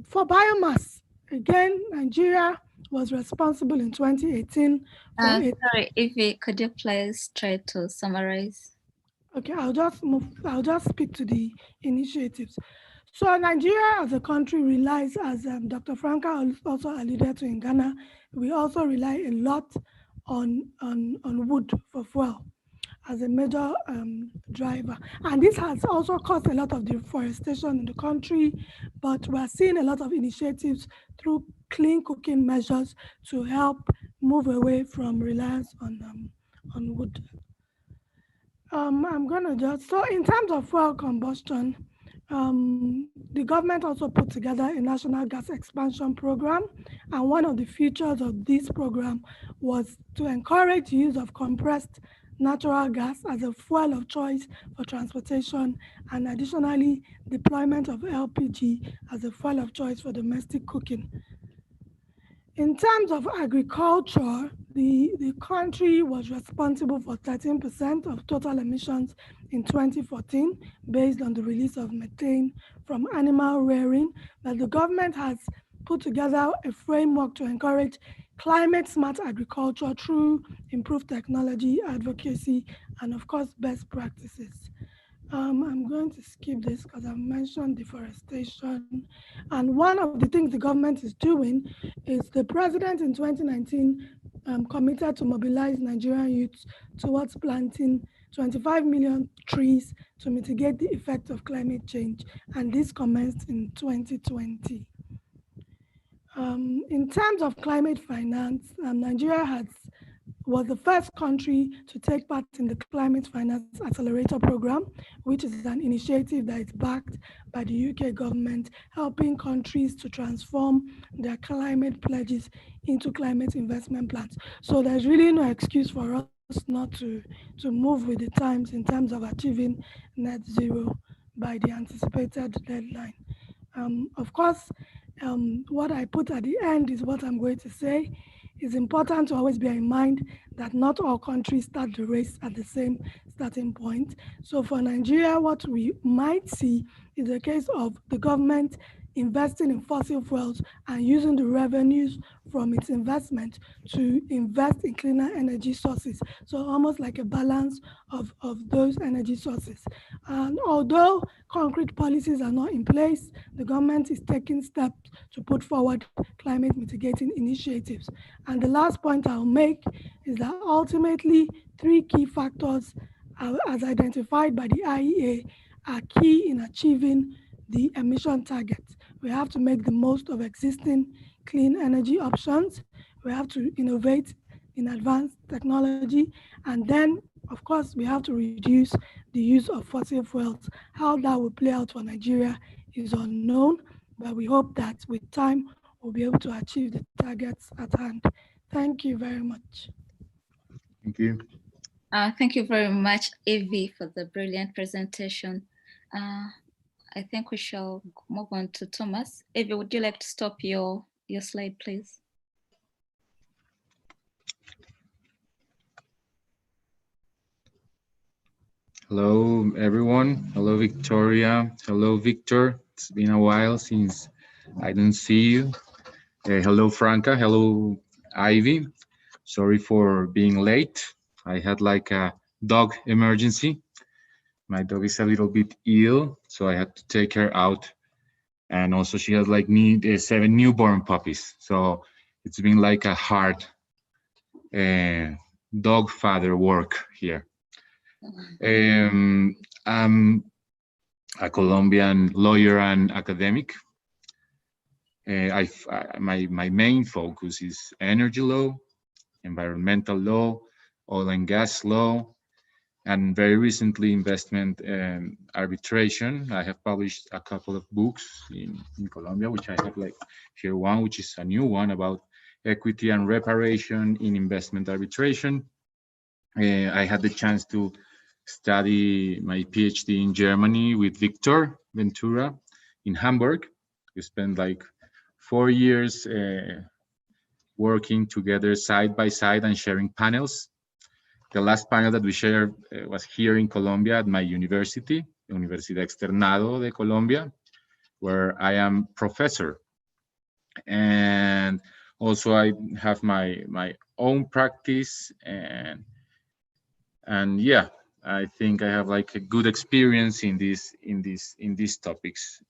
For biomass, again, Nigeria was responsible in 2018 for Sorry, Evie, could you please try to summarize? Okay, I'll just speak to the initiatives. So Nigeria as a country relies, as Dr. Franca also alluded to in Ghana, we also rely a lot on wood for fuel as a major driver. And this has also caused a lot of deforestation in the country, but we're seeing a lot of initiatives through clean cooking measures to help move away from reliance on wood. I'm gonna so in terms of fuel combustion, the government also put together a national gas expansion program, and one of the features of this program was to encourage the use of compressed natural gas as a fuel of choice for transportation, and additionally deployment of LPG as a fuel of choice for domestic cooking. In terms of agriculture, the country was responsible for 13% of total emissions in 2014, based on the release of methane from animal rearing. But the government has put together a framework to encourage climate-smart agriculture through improved technology, advocacy, and of course, best practices. I'm going to skip this because I've mentioned deforestation. And one of the things the government is doing is the president in 2019 committed to mobilize Nigerian youths towards planting 25 million trees to mitigate the effect of climate change. And this commenced in 2020. In terms of climate finance, Nigeria was the first country to take part in the Climate Finance Accelerator Program, which is an initiative that is backed by the UK government, helping countries to transform their climate pledges into climate investment plans. So there's really no excuse for us not to move with the times in terms of achieving net zero by the anticipated deadline. Of course, what I put at the end is what I'm going to say. It's important to always bear in mind that not all countries start the race at the same starting point. So for Nigeria, what we might see is a case of the government investing in fossil fuels and using the revenues from its investment to invest in cleaner energy sources. So almost like a balance of those energy sources. And although concrete policies are not in place, the government is taking steps to put forward climate mitigating initiatives. And the last point I'll make is that ultimately 3 key factors as identified by the IEA are key in achieving the emission targets. We have to make the most of existing clean energy options. We have to innovate in advanced technology. And then, of course, we have to reduce the use of fossil fuels. How that will play out for Nigeria is unknown, but we hope that with time, we'll be able to achieve the targets at hand. Thank you very much. Thank you. Thank you very much, Evie, for the brilliant presentation. I think we shall move on to Thomas. Evie, would you like to stop your slide, please? Hello, everyone. Hello, Victoria. Hello, Victor. It's been a while since I didn't see you. Hello, Franca. Hello, Ivy. Sorry for being late. I had like a dog emergency. My dog is a little bit ill, so I had to take her out. And also she has like 7 newborn puppies. So it's been like a hard dog father work here. I'm a Colombian lawyer and academic. My main focus is energy law, environmental law, oil and gas law, and very recently investment arbitration. I have published a couple of books in Colombia, which I have like here one, which is a new one about equity and reparation in investment arbitration. I had the chance to study my PhD in Germany with Victor Ventura in Hamburg. We spent like 4 years working together side by side and sharing panels. The last panel that we shared was here in Colombia at my university, Universidad Externado de Colombia, where I am professor. And also I have my own practice, and yeah, I think I have like a good experience in these topics.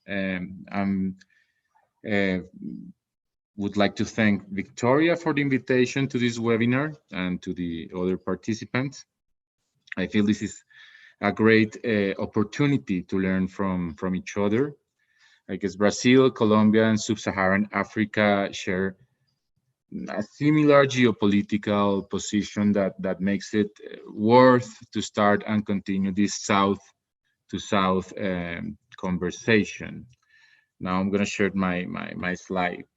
Would like to thank Victoria for the invitation to this webinar and to the other participants. I feel this is a great opportunity to learn from each other. I guess Brazil, Colombia, and Sub-Saharan Africa share a similar geopolitical position that makes it worth to start and continue this south-to-south conversation. Now I'm going to share my slides.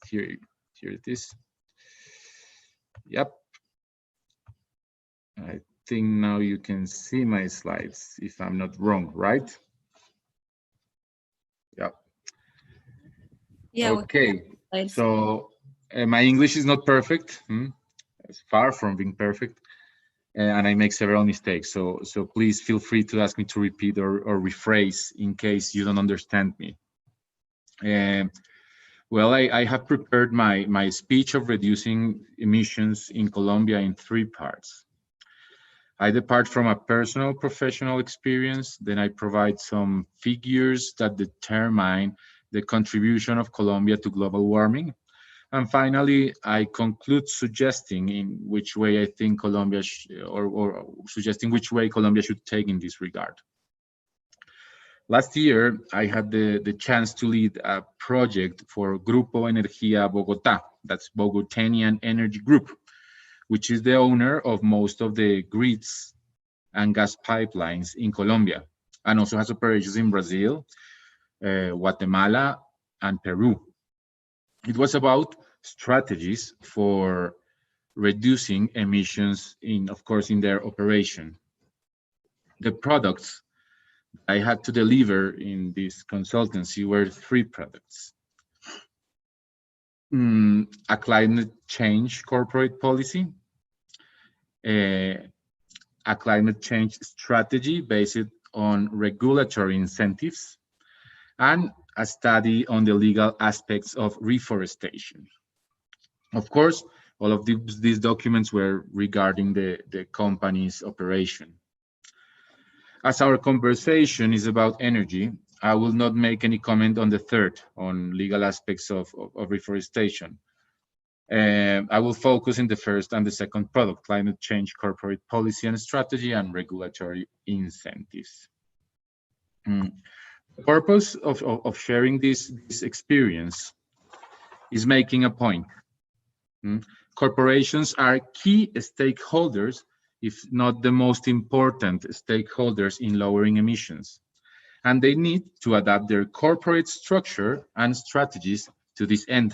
Here it is. Yep. I think now you can see my slides if I'm not wrong, right? Yep. Yeah. Okay. So my English is not perfect. It's far from being perfect. And I make several mistakes. So please feel free to ask me to repeat or rephrase in case you don't understand me. Well, I have prepared my speech of reducing emissions in Colombia in 3 parts. I depart from a personal professional experience, then I provide some figures that determine the contribution of Colombia to global warming. And finally, I conclude suggesting in which way I think Colombia, or suggesting which way Colombia should take in this regard. Last year, I had the chance to lead a project for Grupo Energía Bogotá, that's Bogotanian Energy Group, which is the owner of most of the grids and gas pipelines in Colombia, and also has operations in Brazil, Guatemala, and Peru. It was about strategies for reducing emissions of course, in their operation. The products I had to deliver in this consultancy were 3 products. A climate change corporate policy, a climate change strategy based on regulatory incentives, and a study on the legal aspects of reforestation. Of course, all of these documents were regarding the company's operation. As our conversation is about energy, I will not make any comment on the third, on legal aspects of reforestation. I will focus in the first and the second product, climate change, corporate policy and strategy, and regulatory incentives. The purpose of sharing this experience is making a point. Corporations are key stakeholders, if not the most important stakeholders in lowering emissions, and they need to adapt their corporate structure and strategies to this end.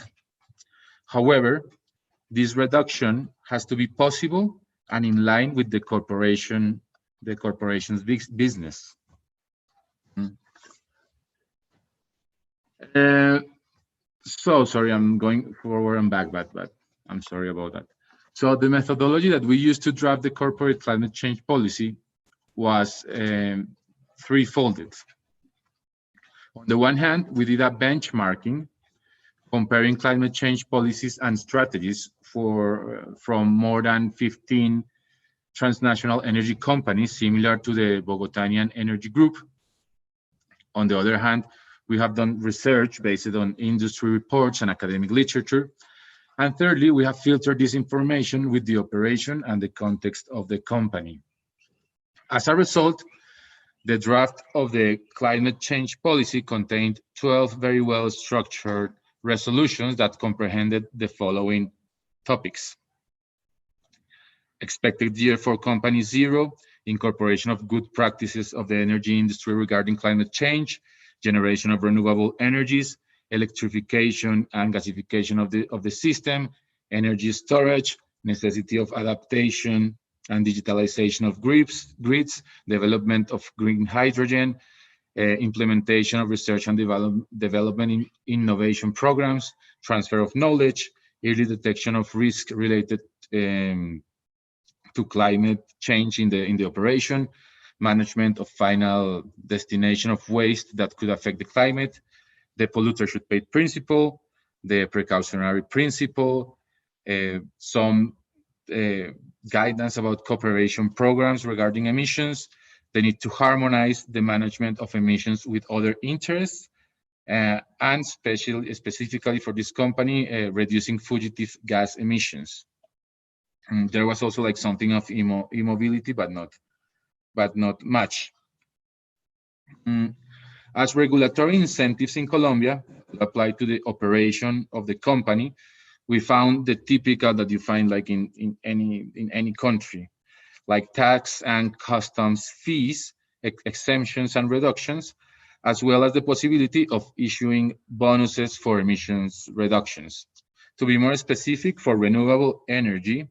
However, this reduction has to be possible and in line with the corporation's business. So sorry, I'm going forward and back, but I'm sorry about that. So the methodology that we used to draft the corporate climate change policy was threefolded. On the one hand, we did a benchmarking comparing climate change policies and strategies from more than 15 transnational energy companies similar to the Bogotanian Energy Group. On the other hand, we have done research based on industry reports and academic literature. And thirdly, we have filtered this information with the operation and the context of the company. As a result, the draft of the climate change policy contained 12 very well structured resolutions that comprehended the following topics: expected year for company 0, incorporation of good practices of the energy industry regarding climate change, generation of renewable energies, electrification and gasification of the system, energy storage, necessity of adaptation and digitalization of grids, development of green hydrogen, implementation of research and development in innovation programs, transfer of knowledge, early detection of risk related to climate change in the operation, management of final destination of waste that could affect the climate, the polluter should pay principle, the precautionary principle, some guidance about cooperation programs regarding emissions, the need to harmonize the management of emissions with other interests, and specifically for this company, reducing fugitive gas emissions. There was also like something of e-mobility, but not much. As regulatory incentives in Colombia apply to the operation of the company, we found the typical that you find like in any country, like tax and customs fees, exemptions and reductions, as well as the possibility of issuing bonuses for emissions reductions. To be more specific, for renewable energy,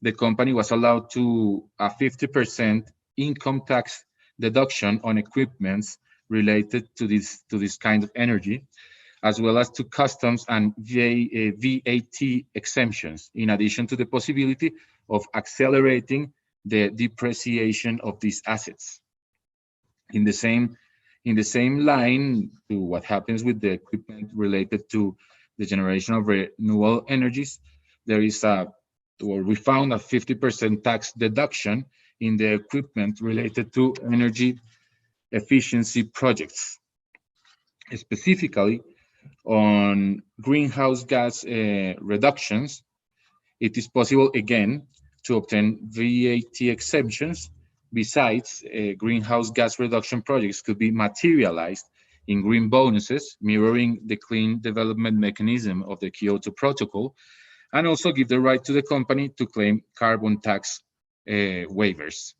the company was allowed to a 50% income tax deduction on equipments related to this kind of energy, as well as to customs and VAT exemptions, in addition to the possibility of accelerating the depreciation of these assets. In the same line to what happens with the equipment related to the generation of renewable energies, there is we found a 50% tax deduction in the equipment related to energy efficiency projects, specifically on greenhouse gas reductions. It is possible again to obtain VAT exemptions. Besides, greenhouse gas reduction projects could be materialized in green bonuses, mirroring the clean development mechanism of the Kyoto Protocol, and also give the right to the company to claim carbon tax waivers.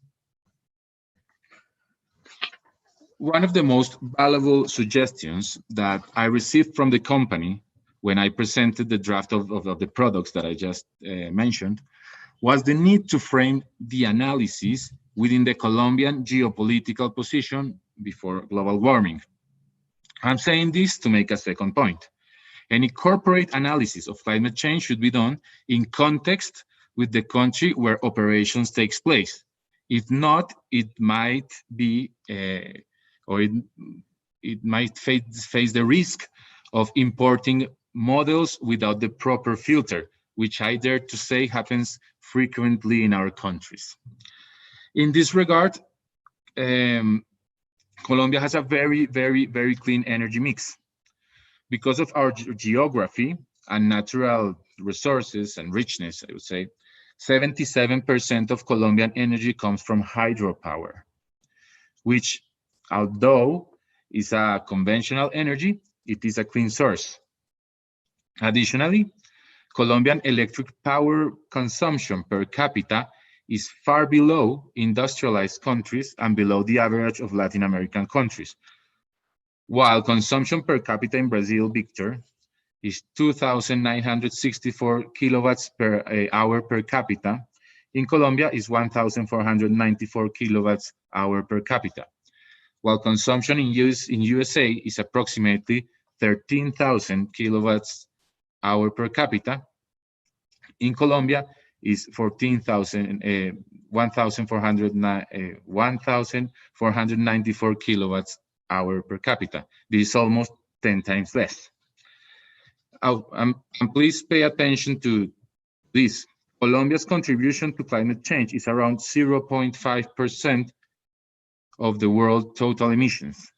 One of the most valuable suggestions that I received from the company when I presented the draft of the products that I just mentioned was the need to frame the analysis within the Colombian geopolitical position before global warming. I'm saying this to make a second point. Any corporate analysis of climate change should be done in context with the country where operations takes place. If not, it might be, or it might face the risk of importing models without the proper filter, which I dare to say happens frequently in our countries. In this regard, Colombia has a very, very, very clean energy mix. Because of our geography and natural resources and richness, I would say, 77% of Colombian energy comes from hydropower, which, although is a conventional energy, it is a clean source. Additionally, Colombian electric power consumption per capita is far below industrialized countries and below the average of Latin American countries. While consumption per capita in Brazil, Victor, is 2,964 kilowatts per hour per capita, in Colombia is 1,494 kilowatts hour per capita. While consumption in USA is approximately 13,000 kilowatts hour per capita, in Colombia is 1,494 kilowatts hour per capita. This is almost 10 times less. And please pay attention to this. Colombia's contribution to climate change is around 0.5% of the world total emissions.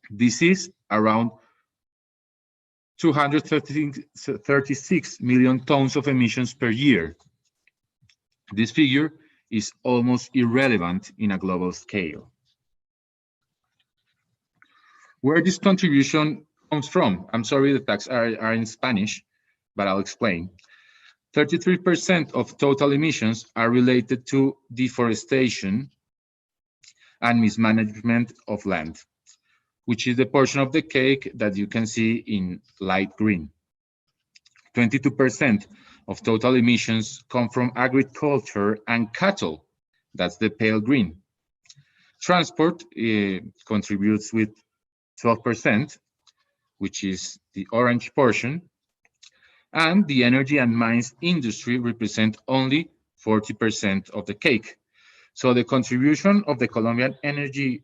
This is around 236 million tons of emissions per year. This figure is almost irrelevant in a global scale. Where this contribution comes from, I'm sorry the facts are in Spanish, but I'll explain. 33% of total emissions are related to deforestation and mismanagement of land, which is the portion of the cake that you can see in light green. 22% of total emissions come from agriculture and cattle, that's the pale green. Transport contributes with 12%, which is the orange portion, and the energy and mines industry represent only 40% of the cake. So the contribution of the Colombian energy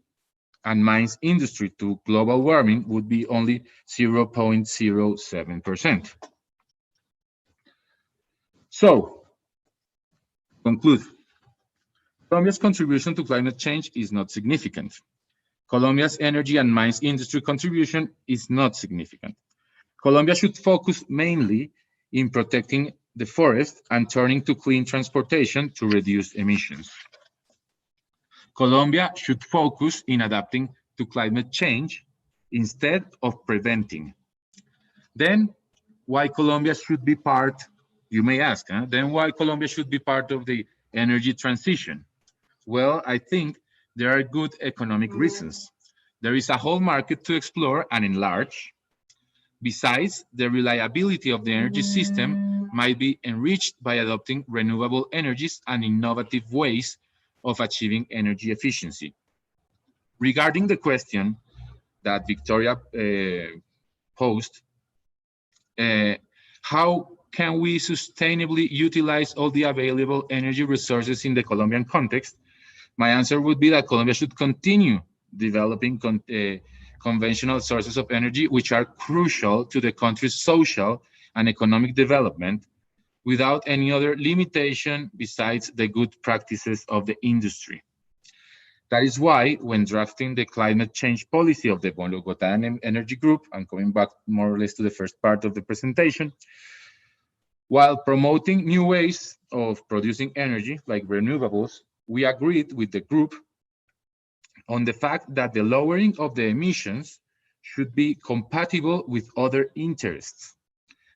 and mines industry to global warming would be only 0.07%. So, conclude, Colombia's contribution to climate change is not significant. Colombia's energy and mines industry contribution is not significant. Colombia should focus mainly in protecting the forest and turning to clean transportation to reduce emissions. Colombia should focus in adapting to climate change instead of preventing. Then, why Colombia should be part, you may ask, then why Colombia should be part of the energy transition? Well, I think there are good economic reasons. There is a whole market to explore and enlarge. Besides, the reliability of the energy system might be enriched by adopting renewable energies and innovative ways of achieving energy efficiency. Regarding the question that Victoria posed, how can we sustainably utilize all the available energy resources in the Colombian context? My answer would be that Colombia should continue developing conventional sources of energy, which are crucial to the country's social and economic development, without any other limitation besides the good practices of the industry. That is why, when drafting the climate change policy of the Bogotá Energy Group, I'm coming back more or less to the first part of the presentation, while promoting new ways of producing energy, like renewables, we agreed with the group on the fact that the lowering of the emissions should be compatible with other interests,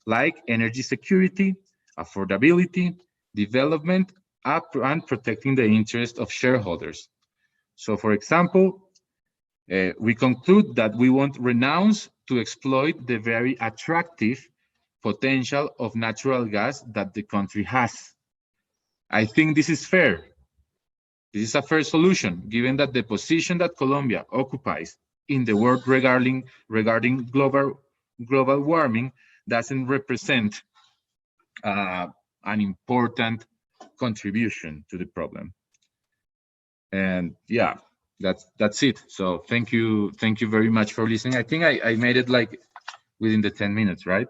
like energy security, affordability, development, and protecting the interest of shareholders. So, for example, we conclude that we won't renounce to exploit the very attractive potential of natural gas that the country has. I think this is fair. This is a fair solution, given that the position that Colombia occupies in the world regarding global warming doesn't represent an important contribution to the problem. And yeah, that's it. So thank you very much for listening. I think I made it like within the 10 minutes, right?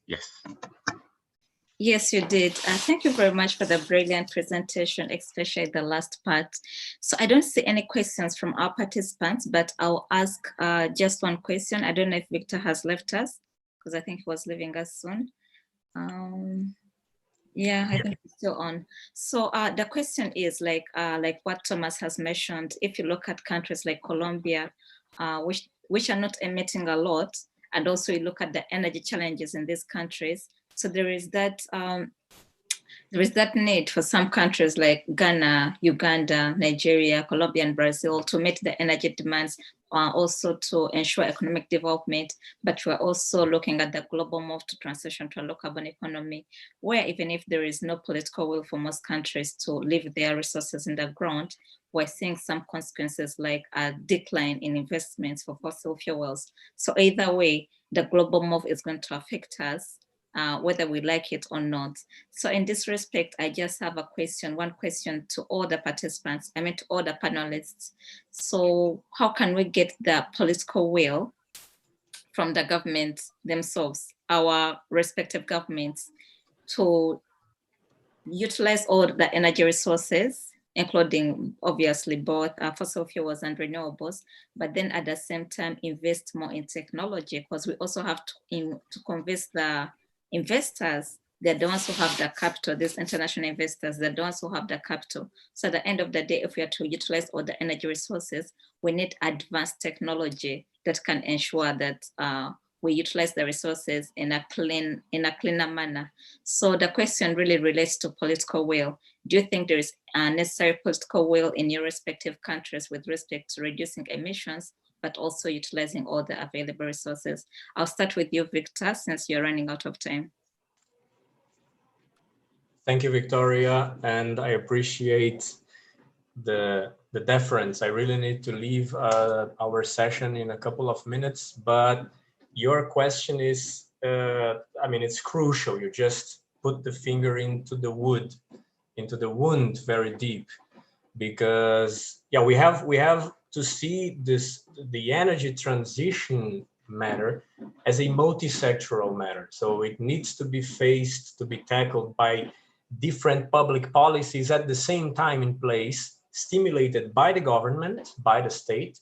Yes. Yes, you did. Thank you very much for the brilliant presentation, especially the last part. So I don't see any questions from our participants, but I'll ask just one question. I don't know if Victor has left us, because I think he was leaving us soon. Yeah, I think it's still on. So the question is like what Thomas has mentioned, if you look at countries like Colombia, which are not emitting a lot, and also you look at the energy challenges in these countries, so there is that need for some countries like Ghana, Uganda, Nigeria, Colombia, and Brazil to meet the energy demands, also to ensure economic development. But we're also looking at the global move to transition to a low carbon economy, where even if there is no political will for most countries to leave their resources in the ground, we're seeing some consequences like a decline in investments for fossil fuels. So either way, the global move is going to affect us, whether we like it or not. So in this respect, I just have one question to all the participants, to all the panelists. So how can we get the political will from the governments themselves, our respective governments, to utilize all the energy resources, including obviously both fossil fuels and renewables, but then at the same time invest more in technology, because we also have to convince the investors. They're the ones who have the capital, these international investors, they're the ones who have the capital. So at the end of the day, if we are to utilize all the energy resources, we need advanced technology that can ensure that we utilize the resources in a cleaner manner. So the question really relates to political will. Do you think there is a necessary political will in your respective countries with respect to reducing emissions, but also utilizing all the available resources? I'll start with you, Victor, since you're running out of time. Thank you, Victoria, and I appreciate the deference. I really need to leave our session in a couple of minutes, but your question is, it's crucial. You just put the finger into the wound very deep, because yeah, we have to see the energy transition matter as a multi-sectoral matter. So it needs to be tackled by different public policies at the same time in place, stimulated by the government, by the state,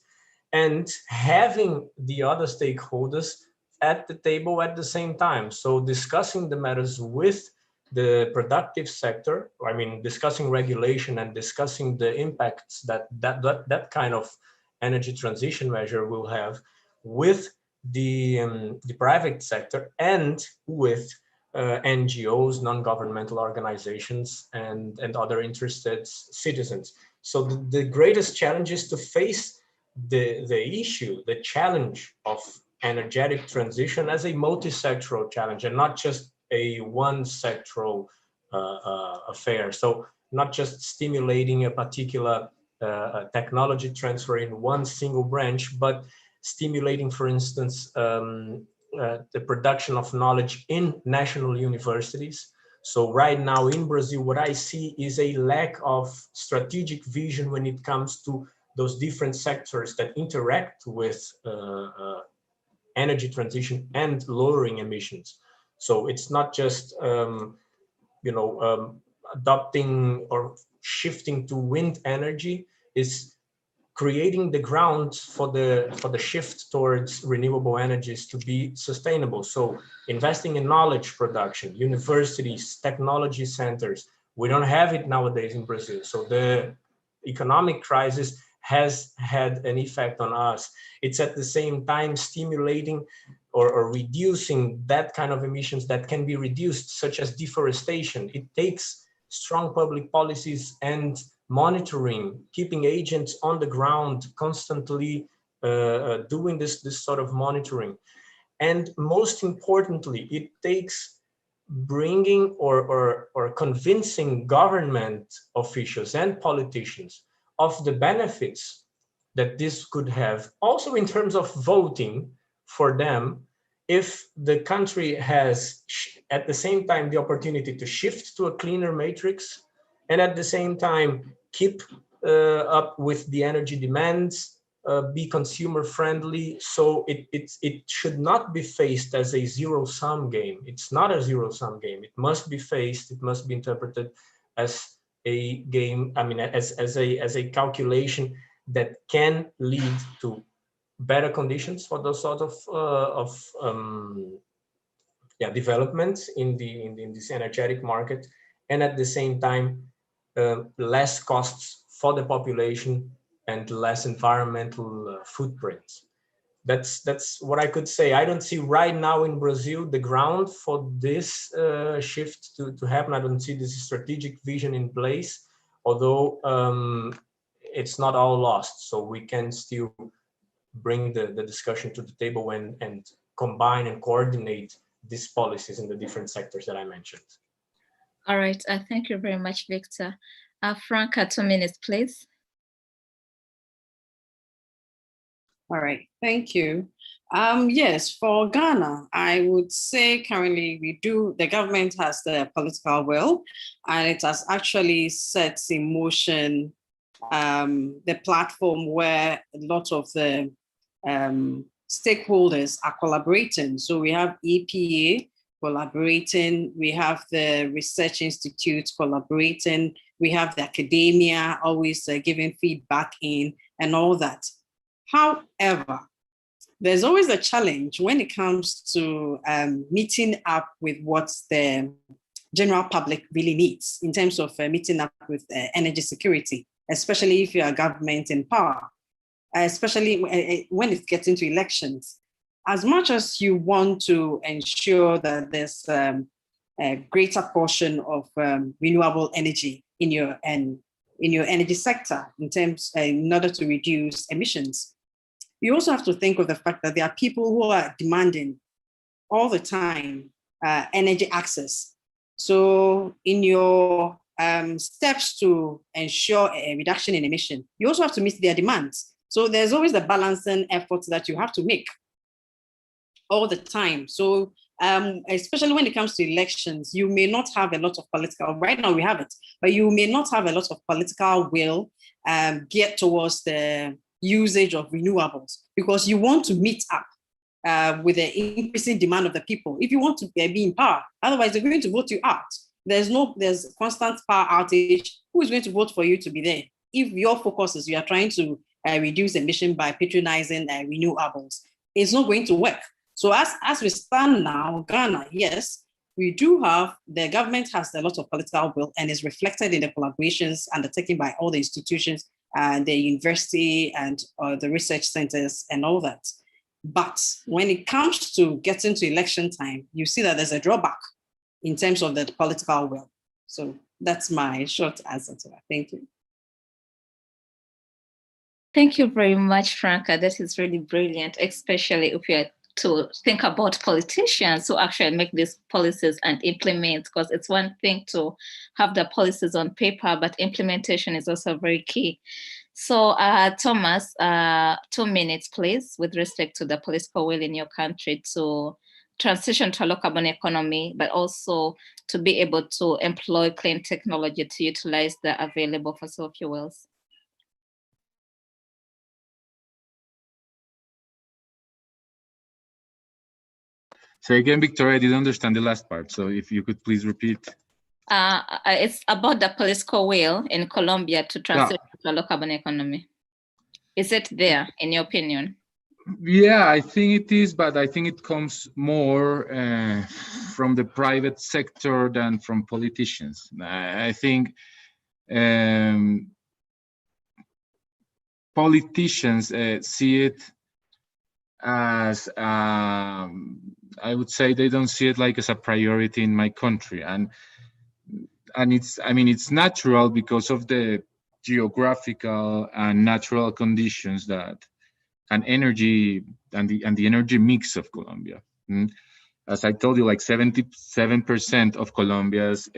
and having the other stakeholders at the table at the same time. So discussing the matters with the productive sector, discussing regulation and discussing the impacts that kind of energy transition measure will have with the private sector and with NGOs, non-governmental organizations, and other interested citizens. So the greatest challenge is to face the challenge of energetic transition as a multi-sectoral challenge and not just a one-sectoral affair. So not just stimulating a particular technology transfer in one single branch, but stimulating, for instance, the production of knowledge in national universities. So right now in Brazil, what I see is a lack of strategic vision when it comes to those different sectors that interact with energy transition and lowering emissions. So it's not just adopting or shifting to wind energy, is creating the ground for the shift towards renewable energies to be sustainable. So investing in knowledge production, universities, technology centers. We don't have it nowadays in Brazil. So the economic crisis has had an effect on us. It's at the same time stimulating or reducing that kind of emissions that can be reduced, such as deforestation. It takes strong public policies and monitoring, keeping agents on the ground, constantly doing this sort of monitoring. And most importantly, it takes bringing or convincing government officials and politicians of the benefits that this could have, also in terms of voting for them, if the country has at the same time the opportunity to shift to a cleaner matrix, and at the same time keep up with the energy demands, be consumer friendly. So it should not be faced as a zero-sum game. It's not a zero-sum game. It must be faced, it must be interpreted as a game, I mean, as a calculation that can lead to better conditions for those sort of developments in this energetic market, and at the same time less costs for the population and less environmental footprints. That's what I could say. I don't see right now in Brazil the ground for this shift to happen. I don't see this strategic vision in place, although it's not all lost. So we can still bring the discussion to the table and combine and coordinate these policies in the different sectors that I mentioned. All right, thank you very much, Victor. Franca, 2 minutes, please. All right, thank you. Yes, for Ghana, I would say currently the government has the political will, and it has actually set in motion the platform where a lot of the stakeholders are collaborating. So we have EPA collaborating, we have the research institutes collaborating, we have the academia always giving feedback in and all that. However, there's always a challenge when it comes to meeting up with what the general public really needs in terms of meeting up with energy security, especially if you're a government in power, especially when it gets into elections. As much as you want to ensure that there's a greater portion of renewable energy in your energy sector in order to reduce emissions, you also have to think of the fact that there are people who are demanding all the time energy access. So in your steps to ensure a reduction in emission, you also have to meet their demands. So there's always the balancing efforts that you have to make all the time. So especially when it comes to elections, you may not have a lot of political, right now we have it, but you may not have a lot of political will geared towards the usage of renewables, because you want to meet up with the increasing demand of the people if you want to be in power. Otherwise, they're going to vote you out. There's constant power outage. Who is going to vote for you to be there if your focus is you are trying to reduce emission by patronizing renewables? It's not going to work. So as we stand now, Ghana, yes, we do have, the government has a lot of political will and is reflected in the collaborations undertaken by all the institutions and the university and the research centers and all that. But when it comes to getting to election time, you see that there's a drawback in terms of the political will. So that's my short answer to that. Thank you. Thank you very much, Franca. That is really brilliant, especially if you're to think about politicians who actually make these policies and implement, because it's one thing to have the policies on paper, but implementation is also very key. So Thomas, 2 minutes, please, with respect to the political will in your country to transition to a low carbon economy, but also to be able to employ clean technology to utilize the available fossil fuels. Say again, Victoria, I didn't understand the last part. So if you could please repeat. It's about the political will in Colombia to transition to a low carbon economy. Is it there, in your opinion? Yeah, I think it is, but I think it comes more from the private sector than from politicians. I think politicians see it as, I would say they don't see it like as a priority in my country. And it's, I mean, it's natural because of the geographical and natural conditions that and energy and the energy mix of Colombia. As I told you, like 77% of Colombia's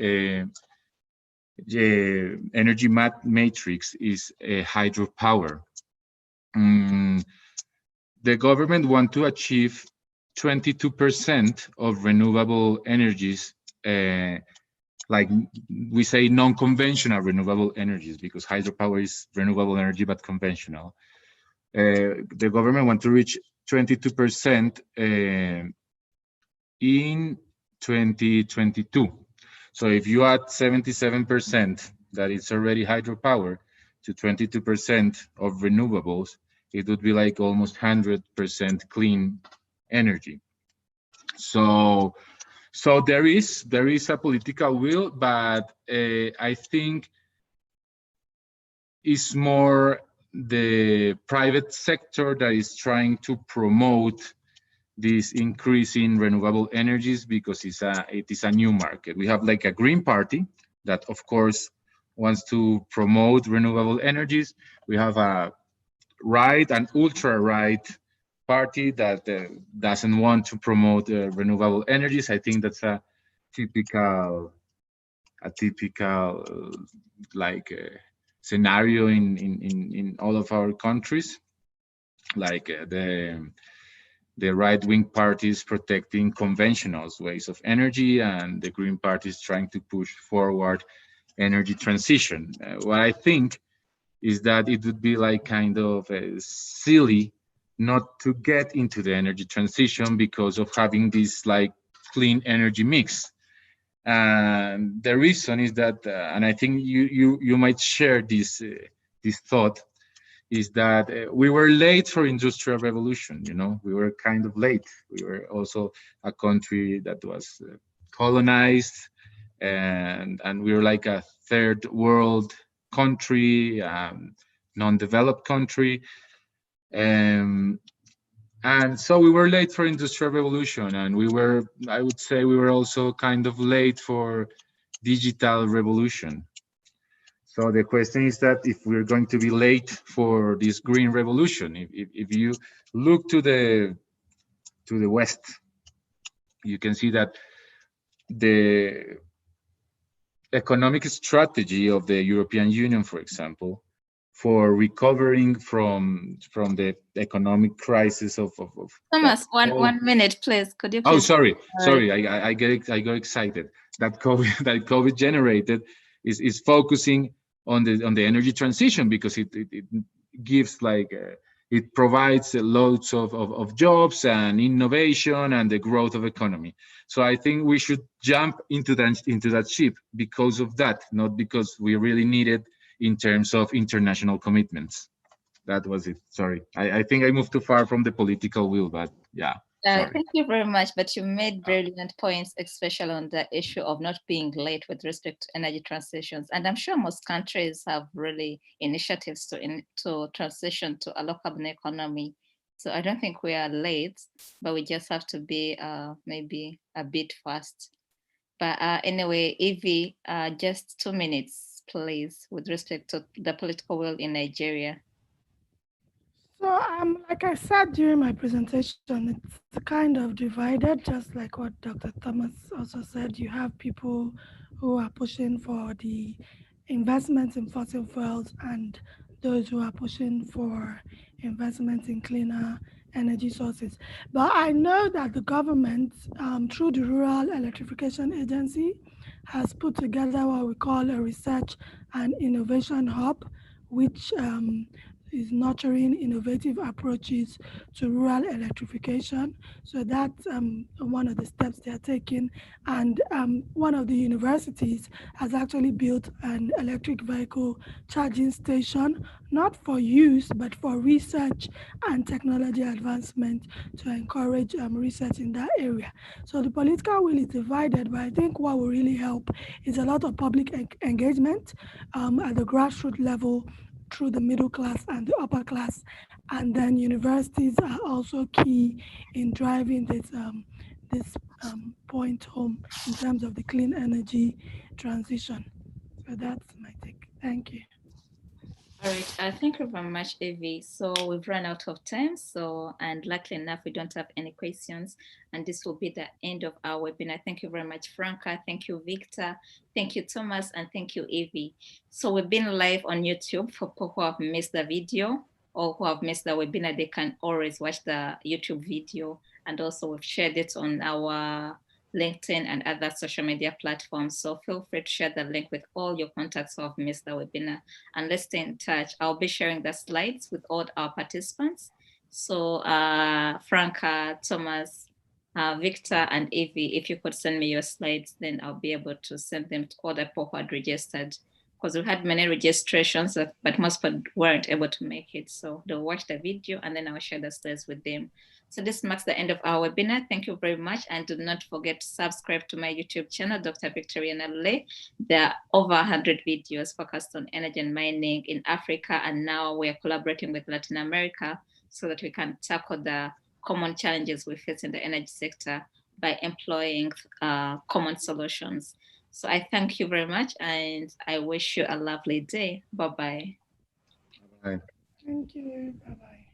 energy matrix is hydropower. The government want to achieve 22% of renewable energies, like we say non-conventional renewable energies, because hydropower is renewable energy but conventional. The government want to reach 22% in 2022. So if you add 77% that is already hydropower to 22% of renewables, it would be like almost 100% clean energy. So there is a political will, but I think it's more the private sector that is trying to promote this increase in renewable energies because it is a new market. We have like a green party that of course wants to promote renewable energies. We have a right and ultra right party that doesn't want to promote renewable energies. I think that's a typical scenario in all of our countries, like the right-wing parties protecting conventional ways of energy and the green parties trying to push forward energy transition. What I think is that it would be like kind of silly not to get into the energy transition because of having this like clean energy mix. And the reason is that, and I think you might share this thought, is that we were late for industrial revolution. You know, we were kind of late. We were also a country that was colonized, and we were like a third world country, non-developed country, and so we were late for industrial revolution, and we were, I would say, we were also kind of late for digital revolution. So the question is that if we're going to be late for this green revolution, if you look to the West, you can see that the economic strategy of the European Union, for example, for recovering from the economic crisis of Thomas, one minute, please. Could you please? Oh, sorry. I got excited. That COVID generated is focusing on the energy transition because it gives like it provides loads of jobs and innovation and the growth of economy. So I think we should jump into that ship because of that, not because we really need it in terms of international commitments. That was it. Sorry. I think I moved too far from the political will, but yeah. Thank you very much, but you made brilliant points, especially on the issue of not being late with respect to energy transitions. And I'm sure most countries have really initiatives to transition to a low carbon economy. So I don't think we are late, but we just have to be maybe a bit fast. But anyway, Evie, just 2 minutes, please, with respect to the political will in Nigeria. So, like I said during my presentation, it's kind of divided, just like what Dr. Thomas also said. You have people who are pushing for the investments in fossil fuels and those who are pushing for investments in cleaner energy sources. But I know that the government, through the Rural Electrification Agency, has put together what we call a research and innovation hub, which is nurturing innovative approaches to rural electrification. So that's one of the steps they are taking. And one of the universities has actually built an electric vehicle charging station, not for use, but for research and technology advancement to encourage research in that area. So the political will is divided, but I think what will really help is a lot of public engagement at the grassroots level through the middle class and the upper class. And then universities are also key in driving this point home in terms of the clean energy transition. So that's my take. Thank you. All right, thank you very much, Evie. So we've run out of time. And luckily enough, we don't have any questions. And this will be the end of our webinar. Thank you very much, Franca. Thank you, Victor. Thank you, Thomas. And thank you, Evie. So we've been live on YouTube. For people who have missed the video or who have missed the webinar, they can always watch the YouTube video. And also we've shared it on our LinkedIn and other social media platforms. So feel free to share the link with all your contacts who have missed the webinar, and let's stay in touch. I'll be sharing the slides with all our participants. So Franca, Thomas, Victor, and Evie, if you could send me your slides, then I'll be able to send them to all the people who had registered, because we had many registrations, but most people weren't able to make it. So they'll watch the video and then I'll share the slides with them. So this marks the end of our webinar. Thank you very much. And do not forget to subscribe to my YouTube channel, Dr. Victoria Nalule. There are over 100 videos focused on energy and mining in Africa. And now we are collaborating with Latin America so that we can tackle the common challenges we face in the energy sector by employing common solutions. So I thank you very much and I wish you a lovely day. Bye-bye. Bye. Thank you. Bye-bye.